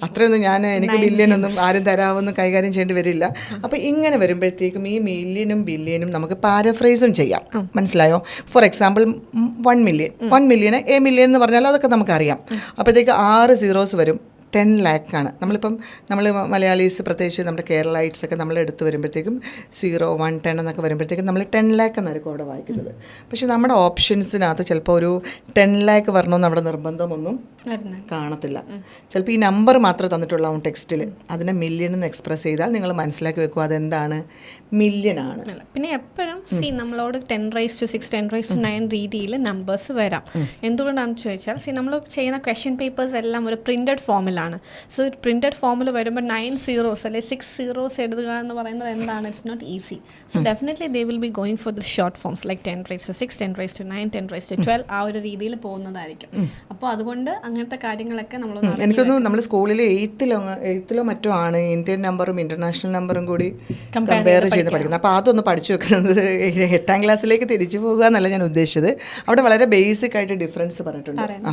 S1: അത്രയൊന്നും എനിക്ക് ബില്യനൊന്നും ആരും തരാമെന്ന് കൈകാര്യം ചെയ്യേണ്ടി വരില്ല. അപ്പോൾ ഇങ്ങനെ വരുമ്പോഴത്തേക്കും ഈ മില്യനും ബില്യനും നമുക്ക് പാരഫ്രൈസും ചെയ്യാം. മനസ്സിലായോ? For example 1 million, 1 million A million എന്ന് പറഞ്ഞാൽ അതൊക്കെ നമുക്കറിയാം. അപ്പോഴത്തേക്ക് 6 zeros വരും. 10 lakh നമ്മൾ മലയാളീസ് പ്രത്യേകിച്ച് നമ്മുടെ കേരളൈറ്റ്സ് ഒക്കെ നമ്മൾ എടുത്ത് വരുമ്പോഴത്തേക്കും 0, 1, 10 എന്നൊക്കെ വരുമ്പോഴത്തേക്കും നമ്മൾ 10 lakh എന്നായിരിക്കും അവിടെ വായിക്കുന്നത്. പക്ഷേ നമ്മുടെ ഓപ്ഷൻസിനകത്ത് ചിലപ്പോൾ ഒരു 10 lakh വരണമെന്ന് അവിടെ നിർബന്ധമൊന്നും കാണത്തില്ല. ചിലപ്പോൾ ഈ നമ്പർ മാത്രമേ തന്നിട്ടുള്ളൂ ടെക്സ്റ്റിൽ. അതിനെ മില്യൺ എന്ന് എക്സ്പ്രസ് ചെയ്താൽ നിങ്ങൾ മനസ്സിലാക്കി വെക്കുക അതെന്താണ്, മില്യൺ ആണ്.
S2: പിന്നെ എപ്പോഴും നമ്മളോട് 10⁻⁶, 10⁻⁹ രീതിയിൽ നമ്പേഴ്സ് വരാം. എന്തുകൊണ്ടാണെന്ന് ചോദിച്ചാൽ നമ്മൾ ചെയ്യുന്ന ക്വസ്റ്റ്യൻ പേപ്പേഴ്സ് എല്ലാം ഒരു പ്രിന്റഡ് ഫോമിലാണ്. സോ പ്രിന്റഡ് ഫോമിൽ വരുമ്പോൾ 9 zeros അല്ലെങ്കിൽ 6 zeros എഴുതുക എന്ന് പറയുന്നത് എന്താണ്, it's not easy. So definitely they will be going for the short forms like 10⁻⁶, 10⁻⁹, 10⁻12 ആ ഒരു രീതിയിൽ പോകുന്നതായിരിക്കും. അപ്പോൾ അതുകൊണ്ട് അങ്ങനത്തെ കാര്യങ്ങളൊക്കെ നമ്മൾ
S1: എനിക്കൊന്ന് നമ്മൾ സ്കൂളിൽ 8th മറ്റോ ആണ് ഇന്ത്യൻ നമ്പറും ഇന്റർനാഷണൽ നമ്പറും കൂടി കമ്പയർ ചെയ്ത് പഠിക്കുന്നത്. അപ്പോൾ അതൊന്ന് പഠിച്ചു വെക്കുന്നത് 8th ക്ലാസ്സിലേക്ക് തിരിച്ചു പോകുക എന്നല്ല ഞാൻ ഉദ്ദേശിച്ചത്. അവിടെ വളരെ ബേസിക് ആയിട്ട് ഡിഫറൻസ് പറഞ്ഞിട്ടുണ്ട്.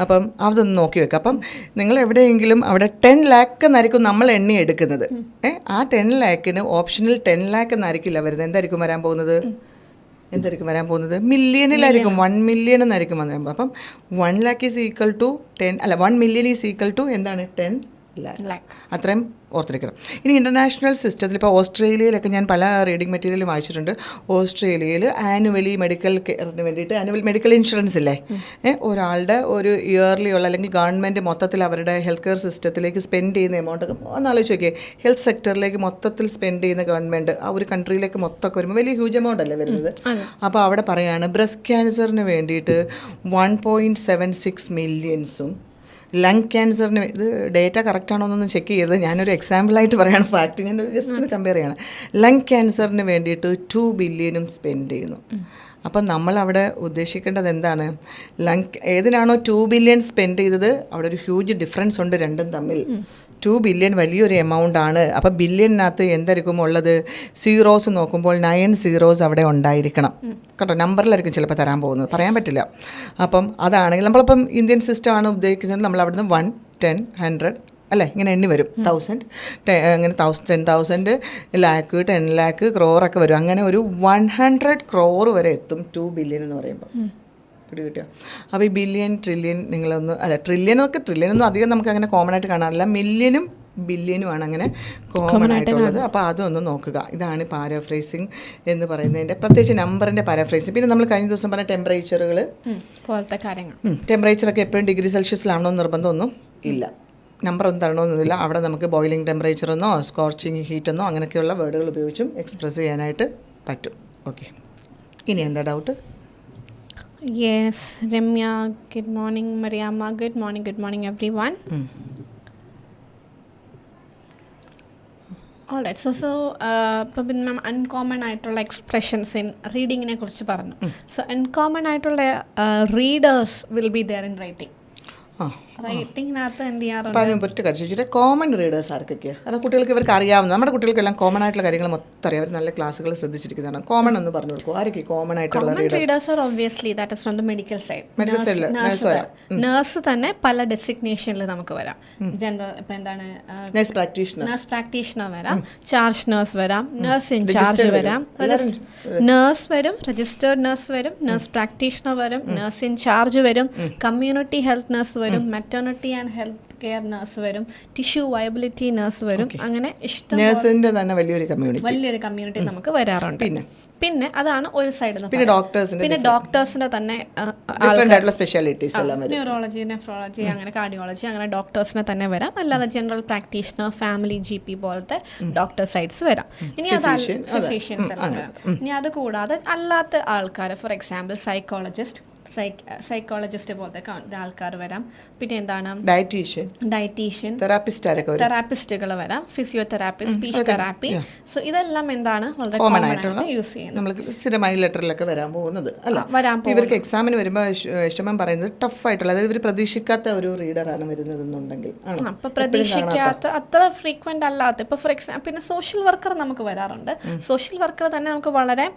S1: അപ്പം അതൊന്ന് നോക്കി വെക്കാം. അപ്പം നിങ്ങൾ എവിടെയെങ്കിലും അവിടെ 10 lakh എന്നായിരിക്കും നമ്മൾ എണ്ണി എടുക്കുന്നത്. ആ 10 lakhന് ഓപ്ഷനിൽ 10 lakh എന്നായിരിക്കില്ല വരുന്നത്. എന്തായിരിക്കും വരാൻ പോകുന്നത്? മില്യണിലായിരിക്കും. 1 million എന്നായിരിക്കും വരാൻ പോകുന്നത്. അപ്പം 1 lakh is equal to 1 million is equal to എന്താണ്, 10 lakh. അത്രയും ഓർത്തിരിക്കണം. ഇനി ഇൻ്റർനാഷണൽ സിസ്റ്റത്തിൽ ഇപ്പോൾ ഓസ്ട്രേലിയയിലൊക്കെ ഞാൻ പല റീഡിംഗ് മെറ്റീരിയൽ വായിച്ചിട്ടുണ്ട്. ഓസ്ട്രേലിയയിൽ ആനുവലി മെഡിക്കൽ കെയറിന് വേണ്ടിയിട്ട് ആനുവൽ മെഡിക്കൽ ഇൻഷുറൻസ് ഇല്ലേ, ഒരാളുടെ ഒരു ഇയർലി ഉള്ള അല്ലെങ്കിൽ ഗവൺമെൻറ് മൊത്തത്തിൽ അവരുടെ ഹെൽത്ത് കെയർ സിസ്റ്റത്തിലേക്ക് സ്പെൻഡ് ചെയ്യുന്ന എമൗണ്ടൊക്കെ ഒന്ന് ആലോചിച്ച് നോക്കിയേ. ഹെൽത്ത് സെക്ടറിലേക്ക് മൊത്തത്തിൽ സ്പെൻഡ് ചെയ്യുന്ന ഗവൺമെൻറ് ആ ഒരു കൺട്രിയിലേക്ക് മൊത്തമൊക്കെ വരുമ്പോൾ വലിയ ഹ്യൂജ് എമൗണ്ട് അല്ലേ വരുന്നത്. അപ്പോൾ അവിടെ പറയുകയാണ് ബ്രസ്റ്റ് ക്യാൻസറിന് വേണ്ടിയിട്ട് 1.76 million, ലങ് ക്യാൻസറിന് ഇത് ഡേറ്റ കറക്റ്റാണോ എന്നൊന്നും ചെക്ക് ചെയ്യരുത്, ഞാനൊരു എക്സാമ്പിളായിട്ട് പറയുകയാണ്, ഫാക്റ്റ് ഞാൻ ജസ്റ്റ് കമ്പയർ ചെയ്യാണ്. ലങ് ക്യാൻസറിന് വേണ്ടിയിട്ട് 2 billion സ്പെൻഡ് ചെയ്യുന്നു. അപ്പം നമ്മളവിടെ ഉദ്ദേശിക്കേണ്ടത് എന്താണ്, ഏതിനാണോ 2 billion സ്പെൻഡ് ചെയ്തത് അവിടെ ഒരു ഹ്യൂജ് ഡിഫറൻസ് ഉണ്ട് രണ്ടും തമ്മിൽ. 2 billion വലിയൊരു എമൗണ്ട് ആണ്. അപ്പം ബില്യണിനകത്ത് എന്തായിരിക്കും ഉള്ളത്, സീറോസ് നോക്കുമ്പോൾ 9 zeros അവിടെ ഉണ്ടായിരിക്കണം കേട്ടോ. നമ്പറിലായിരിക്കും ചിലപ്പോൾ തരാൻ പോകുന്നത്, പറയാൻ പറ്റില്ല. അപ്പം അതാണെങ്കിൽ നമ്മളിപ്പം ഇന്ത്യൻ സിസ്റ്റമാണ് ഉദ്ദേശിക്കുന്നത്, നമ്മൾ അവിടുന്ന് 1, 10, 100 അല്ലേ ഇങ്ങനെ എണ്ണി വരും. 1000 അങ്ങനെ 10,000 lakh 10 lakh crore ഒക്കെ വരും. അങ്ങനെ ഒരു 100 crore വരെ എത്തും 2 billion എന്ന് പറയുമ്പോൾ. പിടികിട്ടിയോ? അപ്പോൾ ഈ ബില്യൺ, ട്രില്യൺ ട്രില്യനൊന്നും അധികം നമുക്ക് അങ്ങനെ കോമൺ ആയിട്ട് കാണാറില്ല. മില്യനും ബില്യനുമാണ് അങ്ങനെ കോമൺ ആയിട്ടുള്ളത്. അപ്പോൾ അതൊന്ന് നോക്കുക. ഇതാണ് പാരാഫ്രൈസിങ് എന്ന് പറയുന്നതിൻ്റെ, പ്രത്യേകിച്ച് നമ്പറിൻ്റെ പാരാഫ്രൈസിങ്. പിന്നെ നമ്മൾ കഴിഞ്ഞ ദിവസം പറഞ്ഞ ടെമ്പറേച്ചറുകൾ
S2: പോലത്തെ കാര്യങ്ങൾ,
S1: ടെമ്പറേച്ചറൊക്കെ എപ്പോഴും ഡിഗ്രി സെൽഷ്യസിലാണോ നിർബന്ധമൊന്നും ഇല്ല, നമ്പർ ഒന്നും തരണമെന്നൊന്നുമില്ല. അവിടെ നമുക്ക് ബോയിലിംഗ് ടെമ്പറേച്ചർ എന്നോ സ്കോർച്ചിങ് ഹീറ്റ് എന്നോ അങ്ങനെയൊക്കെയുള്ള വേർഡുകൾ ഉപയോഗിച്ചും എക്സ്പ്രസ് ചെയ്യാനായിട്ട് പറ്റും. ഓക്കെ, ഇനി എന്താ doubt?
S2: Yes, Ramya, good morning. Mariama, good morning everyone. All right, so ഇപ്പോൾ പിന്നെ മാം അൺകോമൺ ആയിട്ടുള്ള എക്സ്പ്രഷൻസ് ഇൻ റീഡിങ്ങിനെ കുറിച്ച് പറഞ്ഞു. സോ അൺകോമൺ ആയിട്ടുള്ള readers will be there in writing. റൈറ്റിങ്ങിനകത്ത് എന്ത് ചെയ്യാറുണ്ട്?
S1: ഒറ്റ കാര്യം, കോമൺ റീഡേഴ്സ് ആർക്കൊക്കെയാണ്? കാരണം കുട്ടികൾക്ക് ഇവർക്ക് അറിയാവുന്ന, നമ്മുടെ കുട്ടികൾക്കെല്ലാം കോമൺ ആയിട്ടുള്ള കാര്യങ്ങൾ മൊത്തം അറിയാം. അവർ നല്ല ക്ലാസ്സുകൾ ശ്രദ്ധിച്ചിരിക്കുന്നതാണ്. കോമൺ എന്ന് പറഞ്ഞു കൊടുക്കും. ആരൊക്കെ കോമൺ ആയിട്ടുള്ള
S2: readers are obviously that is from the medical side. Nurse തന്നെ പല ഡെസിഗ്നേഷനിൽ നമുക്ക് വരാം. ജനറൽ ഇപ്പം എന്താണ്, നഴ്സ് പ്രാക്ടീഷണർ വരാം, ചാർജ് നഴ്സ് വരാം, നഴ്സ് ഇൻ ചാർജ് വരാം, നഴ്സ് വരും, രജിസ്റ്റേർഡ് നഴ്സ് വരും, നഴ്സ് പ്രാക്ടീഷണർ വരും, നഴ്സ് ഇൻ ചാർജ് വരും, കമ്മ്യൂണിറ്റി ഹെൽത്ത് നഴ്സ് വരും, maternity and health care nurse വരും, ടിഷ്യൂ വയബിലിറ്റി നഴ്സ് വരും. അങ്ങനെ ഇഷ്ടം
S1: നഴ്സിന്റെ തന്നെ വലിയൊരു
S2: കമ്മ്യൂണിറ്റി നമുക്ക് വരാറുണ്ട്. പിന്നെ അതാണ് ഒരു സൈഡിൽ നിന്ന്.
S1: പിന്നെ
S2: ഡോക്ടേഴ്സിന്റെ തന്നെ ന്യൂറോളജി, നെഫ്രോളജി, അങ്ങനെ കാർഡിയോളജി, അങ്ങനെ ഡോക്ടേഴ്സിനെ തന്നെ വരാം. അല്ലാതെ ജനറൽ പ്രാക്ടീഷണർ, ഫാമിലി GP പോലത്തെ ഡോക്ടർ സൈഡ്സ് വരാം. ഇനി അത് ഫിസിഷ്യൻസ് എല്ലാം വരാം. ഇനി അത് കൂടാതെ അല്ലാത്ത ആൾക്കാർ, ഫോർ എക്സാമ്പിൾ സൈക്കോളജിസ്റ്റ് പോലത്തെ ആൾക്കാർ വരാം. പിന്നെ എന്താണ് ഡയറ്റീഷ്യൻ, തെറാപ്പിസ്റ്റുകൾ വരാം, ഫിസിയോതെറാപ്പി, സ്പീച്ച് തെറാപ്പി. സോ ഇതെല്ലാം എന്താണ് വളരെ കോമൺ ആയിട്ട് യൂസ് ചെയ്യുന്നത്,
S1: സ്ഥിരമായി ലെറ്ററിലൊക്കെ വരാൻ പോകുന്നത്. ഇവർക്ക് എക്സാമിന് വരുമ്പോൾ ഇഷ്ടം പറയുന്നത് ടഫ് ആയിട്ടുള്ള, അതായത് ഇവർ പ്രതീക്ഷിക്കാത്ത ഒരു റീഡറാണ് വരുന്നതെന്നുണ്ടെങ്കിൽ,
S2: അപ്പൊ പ്രതീക്ഷിക്കാത്ത അത്ര ഫ്രീക്വന്റ് അല്ലാത്ത, ഇപ്പൊ ഫോർ എക്സാമ്പിൾ പിന്നെ സോഷ്യൽ വർക്കർ നമുക്ക് വരാറുണ്ട്. സോഷ്യൽ വർക്കർ തന്നെ നമുക്ക് വളരെ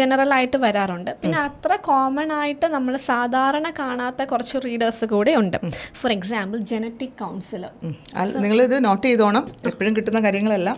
S2: ജനറൽ ആയിട്ട് വരാറുണ്ട്. പിന്നെ അത്ര കോമൺ ആയിട്ട് നമ്മൾ സാധാരണ കാണാത്ത കുറച്ച് റീഡേഴ്സ് കൂടെ ഉണ്ട്. For example genetic councillor.
S1: നിങ്ങൾ ഇത് നോട്ട് ചെയ്തോണം, എപ്പോഴും കിട്ടുന്ന കാര്യങ്ങളല്ല.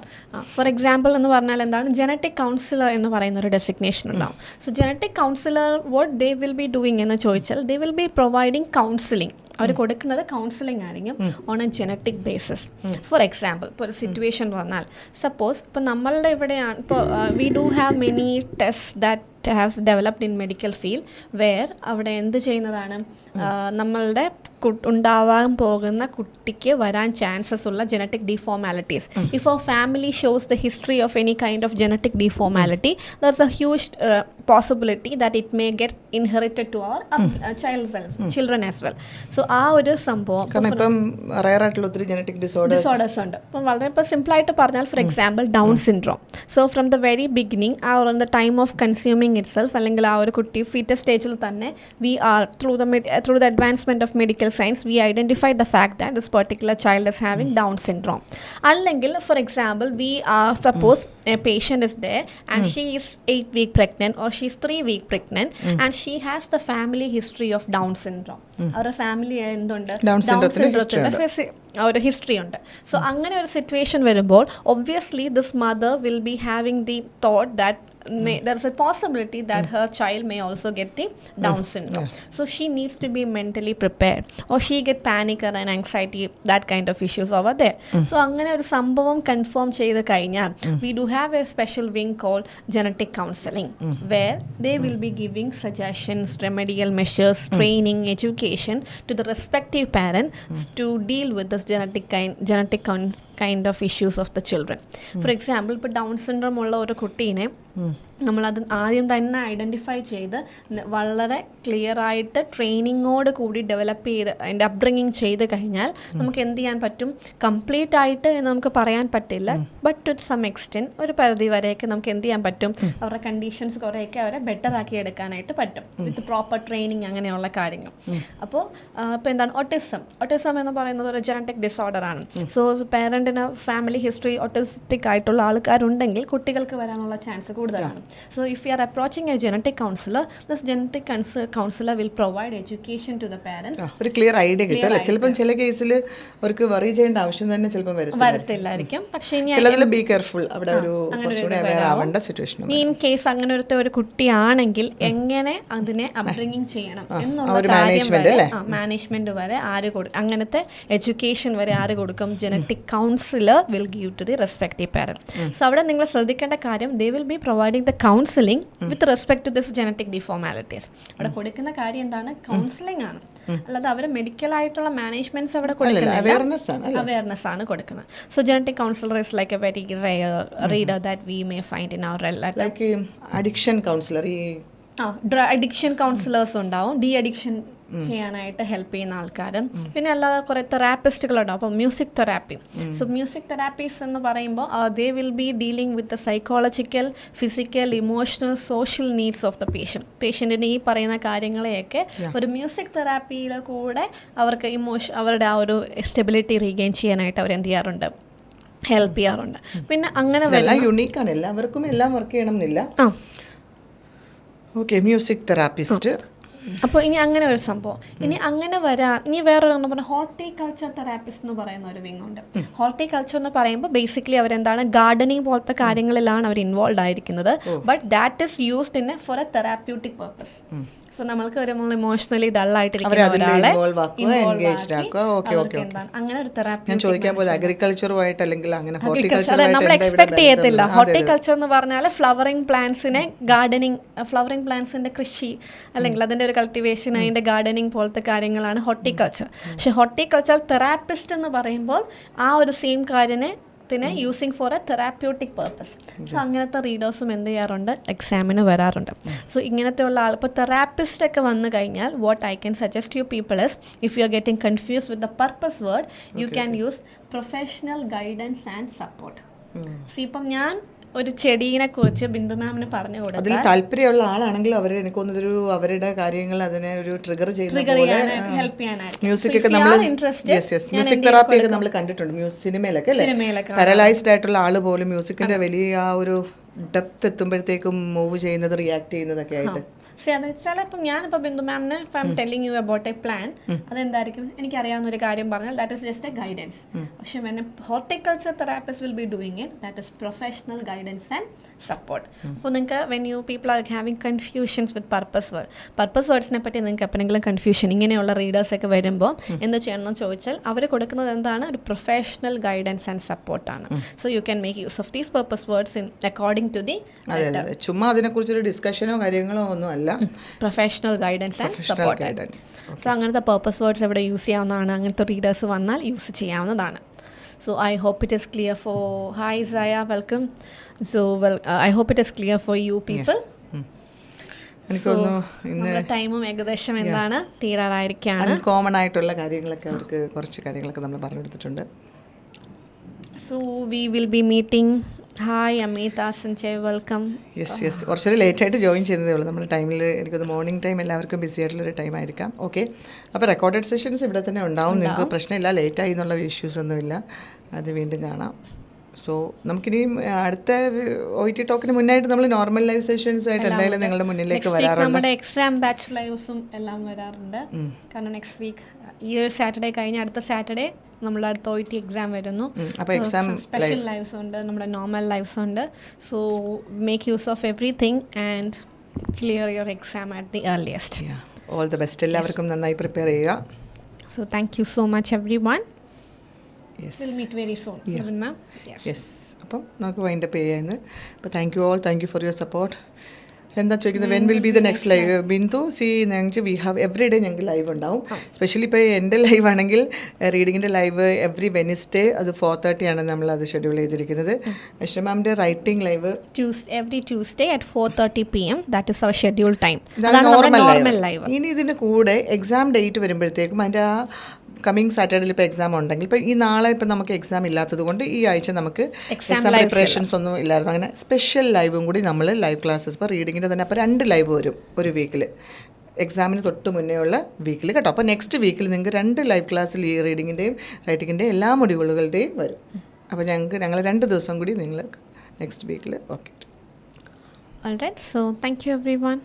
S2: ഫോർ എക്സാമ്പിൾ എന്ന് പറഞ്ഞാൽ എന്താണ് ജനറ്റിക് കൗൺസിലർ എന്ന് പറയുന്ന ഒരു ഡെസിഗ്നേഷൻ ഉണ്ടാവും. So genetic counsellor what they will be doing എന്ന് ചോദിച്ചാൽ, they will be providing counselling. അവർ കൊടുക്കുന്നത് കൗൺസിലിംഗ് ആയിരിക്കും on a genetic basis. For example ഇപ്പോൾ ഒരു സിറ്റുവേഷൻ വന്നാൽ, സപ്പോസ് ഇപ്പോൾ നമ്മളുടെ ഇവിടെയാണ്, ഇപ്പോൾ we do have many test that have developed in medical field where അവിടെ എന്ത് ചെയ്യുന്നതാണ്, നമ്മളുടെ ഉണ്ടാവാൻ പോകുന്ന കുട്ടിക്ക് വരാൻ ചാൻസസ് ഉള്ള genetic deformalities. If a family shows the history of any kind of genetic deformality, there is a huge possibility that it may get inherited to our children as well. So ആ ഒരു സംഭവം ഡിസോർഡേഴ്സ് ഉണ്ട്. അപ്പം വളരെ ഇപ്പോൾ സിമ്പിളായിട്ട് പറഞ്ഞാൽ, for example down syndrome. So from the very beginning or in the time of consuming itself, അല്ലെങ്കിൽ ആ ഒരു കുട്ടി ഫീറ്റസ് സ്റ്റേജിൽ തന്നെ we are through the advancement of medical science, we identified the fact that this particular child is having Down syndrome. Allengil, for example, we suppose a patient is there and she is 8 week pregnant or she is 3 week pregnant and she has the family history of Down syndrome. Our family എന്തുണ്ട്, Down syndrome ഒരു ഹിസ്റ്ററി ഉണ്ട്. സോ അങ്ങനെ ഒരു സിറ്റുവേഷൻ വരുമ്പോൾ obviously this mother will be having the thought that there's a possibility that her child may also get the Down syndrome. So she needs to be mentally prepared, or she get panic and anxiety, that kind of issues over there. So അങ്ങനെ ഒരു സംഭവം കൺഫേം ചെയ്ത് കഴിഞ്ഞാൽ, we do have a special wing called genetic counseling where they will be giving suggestions, remedial measures, training, education to the respective parents to deal with this genetic kind of issues of the children. For example, ഇപ്പോൾ ഡൗൺ സിൻഡ്രോം ഉള്ള ഒരു കുട്ടീനെ നമ്മളത് ആദ്യം തന്നെ ഐഡൻറ്റിഫൈ ചെയ്ത് വളരെ ക്ലിയർ ആയിട്ട് ട്രെയിനിങ്ങോട് കൂടി ഡെവലപ്പ് ചെയ്ത് അതിൻ്റെ അപ്ബ്രിങ്ങിങ് ചെയ്ത് കഴിഞ്ഞാൽ നമുക്ക് എന്ത് ചെയ്യാൻ പറ്റും, കംപ്ലീറ്റ് ആയിട്ട് എന്ന് നമുക്ക് പറയാൻ പറ്റില്ല, ബട്ട് ടു സം എക്സ്റ്റെൻറ്റ് ഒരു പരിധി വരെയൊക്കെ നമുക്ക് എന്ത് ചെയ്യാൻ പറ്റും, അവരുടെ കണ്ടീഷൻസ് കുറേയൊക്കെ അവരെ ബെറ്റർ ആക്കി എടുക്കാനായിട്ട് പറ്റും വിത്ത് പ്രോപ്പർ ട്രെയിനിങ്, അങ്ങനെയുള്ള കാര്യങ്ങൾ. അപ്പോൾ ഇപ്പോൾ എന്താണ് ഒട്ടിസം എന്ന് പറയുന്നത് ഒരു ജനറ്റിക് ഡിസോർഡർ ആണ്. സോ പേരൻറ്റിന് ഫാമിലി ഹിസ്റ്ററി ഒട്ടിസ്റ്റിക് ആയിട്ടുള്ള ആൾക്കാരുണ്ടെങ്കിൽ കുട്ടികൾക്ക് വരാനുള്ള ചാൻസ് കൂടുതലാണ്. So if you are approaching a genetic counselor, this genetic counselor will provide education to the parents.
S1: ഒരു ക്ലിയർ ഐഡിയ കിട്ടും അല്ലേ. ചിലപ്പോൾ ചില കേസിൽ അവർക്ക് വറി ചെയ്യേണ്ട ആവശ്യം തന്നെ ചിലപ്പോൾ
S2: വരത്തില്ലായിരിക്കും. പക്ഷേ
S1: ചിലതിൽ ബി കെയർഫുൾ, അവിടെ ഒരു ആവേണ്ട സിറ്റുവേഷൻ.
S2: ഇൻ കേസ് അങ്ങനെ ഒരു കുട്ടിയാണെങ്കിൽ എങ്ങനെ അതിനെ അപ്ബ്രിങ്ങിങ് ചെയ്യണം എന്നുള്ള കാര്യം വരെ, മാനേജ്മെന്റ് വരെ ആര് കൊടുക്കും, അങ്ങനത്തെ എഡ്യൂക്കേഷൻ വരെ ആര് കൊടുക്കും, genetic counsellor will give to the respective parent. So അവിടെ നിങ്ങൾ ശ്രദ്ധിക്കേണ്ട കാര്യം, they will be providing the counseling with respect to this genetic deformalities. അവിടെ കൊടുക്കുന്ന കാര്യം എന്താണ്, കൗൺസിലിംഗ് ആണ്, അല്ലാതെ അവർ മെഡിക്കൽ ആയിട്ടുള്ള മാനേജ്മെന്റ്സ് അവിടെ കൊടുക്കുന്നില്ല, അവയർനെസ് ആണ് കൊടുക്കുന്നത്. So genetic counsellor is like a very rare reader that we may find in our like
S1: addiction counsellor.
S2: Addiction counsellors ഉണ്ടാവും, ഡി അഡിക്ഷൻ ചെയ്യാനായിട്ട് ഹെൽപ്പ് ചെയ്യുന്ന ആൾക്കാരും, പിന്നെ അല്ലാതെ കുറേ തെറാപ്പിസ്റ്റുകളുണ്ടാവും. അപ്പോൾ music therapy. So music therapies എന്ന് പറയുമ്പോൾ they will be dealing with the psychological, physical, emotional, social needs of the പേഷ്യൻറ്റിന് ഈ പറയുന്ന കാര്യങ്ങളെയൊക്കെ ഒരു മ്യൂസിക് തെറാപ്പിയിൽ കൂടെ അവർക്ക് അവരുടെ ആ ഒരു സ്റ്റെബിലിറ്റി റീഗെയിൻ ചെയ്യാനായിട്ട് അവർ എന്ത് ചെയ്യാറുണ്ട്, ഹെൽപ്പ് ചെയ്യാറുണ്ട്. പിന്നെ അങ്ങനെ
S1: യുണീക്കാണ്, എല്ലാവർക്കും എല്ലാം വർക്ക് ചെയ്യണം എന്നില്ല. Okay, music therapist.
S2: അപ്പോൾ ഇനി അങ്ങനെ ഒരു സംഭവം, ഇനി അങ്ങനെ ഇനി വേറൊരു പറഞ്ഞാൽ ഹോർട്ടികൾച്ചർ തെറാപ്പിസ്റ്റ് എന്ന് പറയുന്ന ഒരു വിങ് ഉണ്ട്. ഹോർട്ടികൾച്ചർ എന്ന് പറയുമ്പോൾ ബേസിക്കലി അവരെന്താണ്, ഗാർഡനിങ് പോലത്തെ കാര്യങ്ങളിലാണ് അവർ ഇൻവോൾവ് ആയിരിക്കുന്നത്. But that is used for a therapeutic purpose. So നമ്മൾക്ക് ഒരു ഇമോഷണലി ഡൾ ആയിട്ടിരിക്കുന്ന ഒരാളെ അങ്ങനെ ഒരു തെറാപ്പി.
S1: ഞാൻ ചോദിക്കാൻ പോയത് അഗ്രികൾച്ചറുമായിട്ട് അല്ലെങ്കിൽ അങ്ങനെ
S2: നമ്മൾ എക്സ്പെക്ട് ചെയ്യത്തില്ല. ഹോർട്ടിക്കൾച്ചർ എന്ന് പറഞ്ഞാൽ ഫ്ലവറിംഗ് പ്ലാന്റ്സിനെ ഗാർഡനിങ്, ഫ്ലവറിംഗ് പ്ലാന്റ്സിന്റെ കൃഷി അല്ലെങ്കിൽ അതിന്റെ ഒരു കൾട്ടിവേഷൻ, അതിന്റെ ഗാർഡനിങ് പോലത്തെ കാര്യങ്ങളാണ് ഹോർട്ടിക്കൾച്ചർ. പക്ഷെ ഹോർട്ടിക്കൾച്ചർ തെറാപ്പിസ്റ്റ് എന്ന് പറയുമ്പോൾ ആ ഒരു സെയിം കാര്യനെ using for a therapeutic purpose. So അങ്ങനത്തെ റീഡേഴ്സും എന്ത് ചെയ്യാറുണ്ട്, എക്സാമിന് വരാറുണ്ട്. സോ ഇങ്ങനത്തെ ഉള്ള ആൾ ഇപ്പോൾ തെറാപ്പിസ്റ്റ് ഒക്കെ വന്നു കഴിഞ്ഞാൽ what I can suggest you people is, if you are getting confuse with the purpose word, you can use professional guidance and support. So ഇപ്പം ഞാൻ ഒരു ചെടീനെ കുറിച്ച് ബിന്ദു മാമിന് പറഞ്ഞു കൊടുത്താൽ,
S1: അതിൽ താല്പര്യമുള്ള ആളാണെങ്കിൽ അവർ എനിക്കൊന്നൊരു അവരുടെ കാര്യങ്ങൾ അതിനെ ഒരു ട്രിഗർ
S2: ഹെൽപ്പ് ചെയ്യാനായിട്ട്
S1: മ്യൂസിക് ഒക്കെ നമ്മൾ മ്യൂസിക് തെറാപ്പി ഒക്കെ നമ്മൾ കണ്ടിട്ടുണ്ട് സിനിമയിലൊക്കെ അല്ലേ. പാരലൈസ്ഡ് ആയിട്ടുള്ള ആള് പോലും മ്യൂസിക്കിന്റെ വലിയ ആ ഒരു ഡെപ്ത് എത്തുമ്പോഴത്തേക്കും മൂവ് ചെയ്യുന്നത്, റിയാക്ട് ചെയ്യുന്നതൊക്കെ ആയിട്ട്.
S2: അത് ചിലപ്പം ഞാനിപ്പോൾ ബിന്ദു മാമിന് if I am telling you about a plan, അതെന്തായിരിക്കും എനിക്കറിയാവുന്ന ഒരു കാര്യം പറഞ്ഞാൽ that is just a guidance. പക്ഷെ when a horticulture therapist will be doing it, that is professional guidance and support. അപ്പോൾ നിങ്ങൾക്ക് when you people are having confusions with purpose വേർഡ്സിനെ പറ്റി നിങ്ങൾക്ക് എപ്പോഴെങ്കിലും കൺഫ്യൂഷൻ ഇങ്ങനെയുള്ള റീഡേഴ്സൊക്കെ വരുമ്പോൾ എന്ത് ചെയ്യണമെന്ന് ചോദിച്ചാൽ അവർ കൊടുക്കുന്നത് എന്താണ്, ഒരു പ്രൊഫഷണൽ ഗൈഡൻസ് ആൻഡ് സപ്പോർട്ടാണ്. So you can make use of these purpose words in according to the.
S1: ചുമ്മാ അതിനെക്കുറിച്ചൊരു ഡിസ്കഷനോ കാര്യങ്ങളോ ഒന്നും അല്ല,
S2: professional guidance and support. So അങ്ങനത്തെ പർപ്പസ് വേർഡ്സ് ഇവിടെ യൂസ് ചെയ്യാവുന്നതാണ്. അങ്ങനത്തെ റീഡേഴ്സ് വന്നാൽ യൂസ് ചെയ്യാവുന്നതാണ്. So I hope it is clear for hi Saya, welcome. So I hope it is clear for you people. നമ്മുടെ ടൈമും ഏകദേശം എന്താണ് തീരാറായിരിക്കുകയാണ്.
S1: കോമൺ ആയിട്ടുള്ള കാര്യങ്ങളൊക്കെ അവർക്ക് കുറച്ച് കാര്യങ്ങളൊക്കെ നമ്മൾ പറഞ്ഞു കൊടുത്തിട്ടുണ്ട്.
S2: So we will be meeting. Hi Amita Sanjay, welcome.
S1: Yes കുറച്ചൊരു ലേറ്റായിട്ട് ജോയിൻ ചെയ്തതേ ഉള്ളൂ. നമ്മുടെ ടൈമിൽ എനിക്കത് മോർണിംഗ് ടൈം എല്ലാവർക്കും ബിസി ആയിട്ടുള്ളൊരു ടൈം ആയിരിക്കാം. ഓക്കെ, അപ്പോൾ റെക്കോർഡഡ് സെഷൻസ് ഇവിടെ തന്നെ ഉണ്ടാവും, നിങ്ങൾക്ക് പ്രശ്നമില്ല. ലേറ്റായി എന്നുള്ള ഇഷ്യൂസ് ഒന്നുമില്ല, അത് വീണ്ടും കാണാം. സോ നമുക്കിനി അടുത്ത OET ടോക്കിന് മുന്നായിട്ട് നമ്മൾ നോർമൽ ലൈവ് സെഷൻസ് ആയിട്ട് എന്തായാലും നിങ്ങളുടെ മുന്നിലേക്ക് വരാറുണ്ട്.
S2: നമ്മുടെ എക്സാം ബാച്ച് ലൈവ്സും എല്ലാം വരാറുണ്ട്. കാരണം നെക്സ്റ്റ് വീക്ക് ഈ ഒരു സാറ്റർഡേ കഴിഞ്ഞ അടുത്ത സാറ്റർഡേ നമ്മുടെ അടുത്ത OET എക്സാം വരുന്നു.
S1: അപ്പോൾ എക്സാം
S2: സ്പെഷ്യൽ ലൈവ്സ് ഉണ്ട്, നമ്മുടെ നോർമൽ ലൈവ്സ് ഉണ്ട്. So make use of everything and clear your exam at the earliest.
S1: All the best. എല്ലാവർക്കും നന്നായി പ്രിപ്പയർ ചെയ്യുക.
S2: So thank you so much everyone. We'll meet very soon.
S1: Yes. അപ്പം നമുക്ക് വൈൻഡ് അപ്പ് ചെയ്യാമെന്ന്. അപ്പോൾ thank you all, thank you for your support. എന്താ ചോദിക്കുന്നത്, when will be the next live? Bindu ഞങ്ങൾക്ക് വി ഹാവ് എവറി ഡേ ഞങ്ങൾക്ക് ലൈവ് ഉണ്ടാവും. സ്പെഷ്യലി ഇപ്പോൾ എൻ്റെ ലൈവ് ആണെങ്കിൽ റീഡിങ്ങിൻ്റെ ലൈവ് എവറി വെനസ്ഡേ അത് 4:30 ആണ് നമ്മൾ അത് ഷെഡ്യൂൾ ചെയ്തിരിക്കുന്നത്. അശ്വ മാമിൻ്റെ writing live
S2: every Tuesday at 4:30 PM. That is അവർ ഷെഡ്യൂൾ ടൈം.
S1: Normal live. ഇനി ഇതിൻ്റെ കൂടെ എക്സാം ഡേറ്റ് വരുമ്പോഴത്തേക്കും അതിൻ്റെ ആ കമ്മിങ് സാറ്റർഡേയിൽ ഇപ്പോൾ എക്സാം ഉണ്ടെങ്കിൽ, ഇപ്പോൾ ഈ നാളെ ഇപ്പം നമുക്ക് എക്സാം ഇല്ലാത്തത് കൊണ്ട് ഈ ആഴ്ച നമുക്ക് എക്സാം പ്രിപ്പറേഷൻസ് ഒന്നും ഇല്ലായിരുന്നു. അങ്ങനെ സ്പെഷ്യൽ ലൈവും കൂടി നമ്മൾ ലൈവ് ക്ലാസ്സസ് ഇപ്പോൾ റീഡിങ്ങിൻ്റെ തന്നെ അപ്പോൾ 2 ലൈവ് വരും ഒരു വീക്കിൽ, എക്സാമിന് തൊട്ട് മുന്നേ ഉള്ള വീക്കിൽ കേട്ടോ. അപ്പോൾ നെക്സ്റ്റ് വീക്കിൽ നിങ്ങൾക്ക് 2 ലൈവ് ക്ലാസ്സിൽ ഈ റീഡിങ്ങിൻ്റെയും റൈറ്റിങ്ങിൻ്റെയും എല്ലാ മൊഡ്യൂളുകളുടെയും വരും. അപ്പോൾ ഞങ്ങൾ 2 ദിവസം കൂടി നിങ്ങൾ നെക്സ്റ്റ് വീക്കിൽ okay.
S2: Alright, so thank you everyone.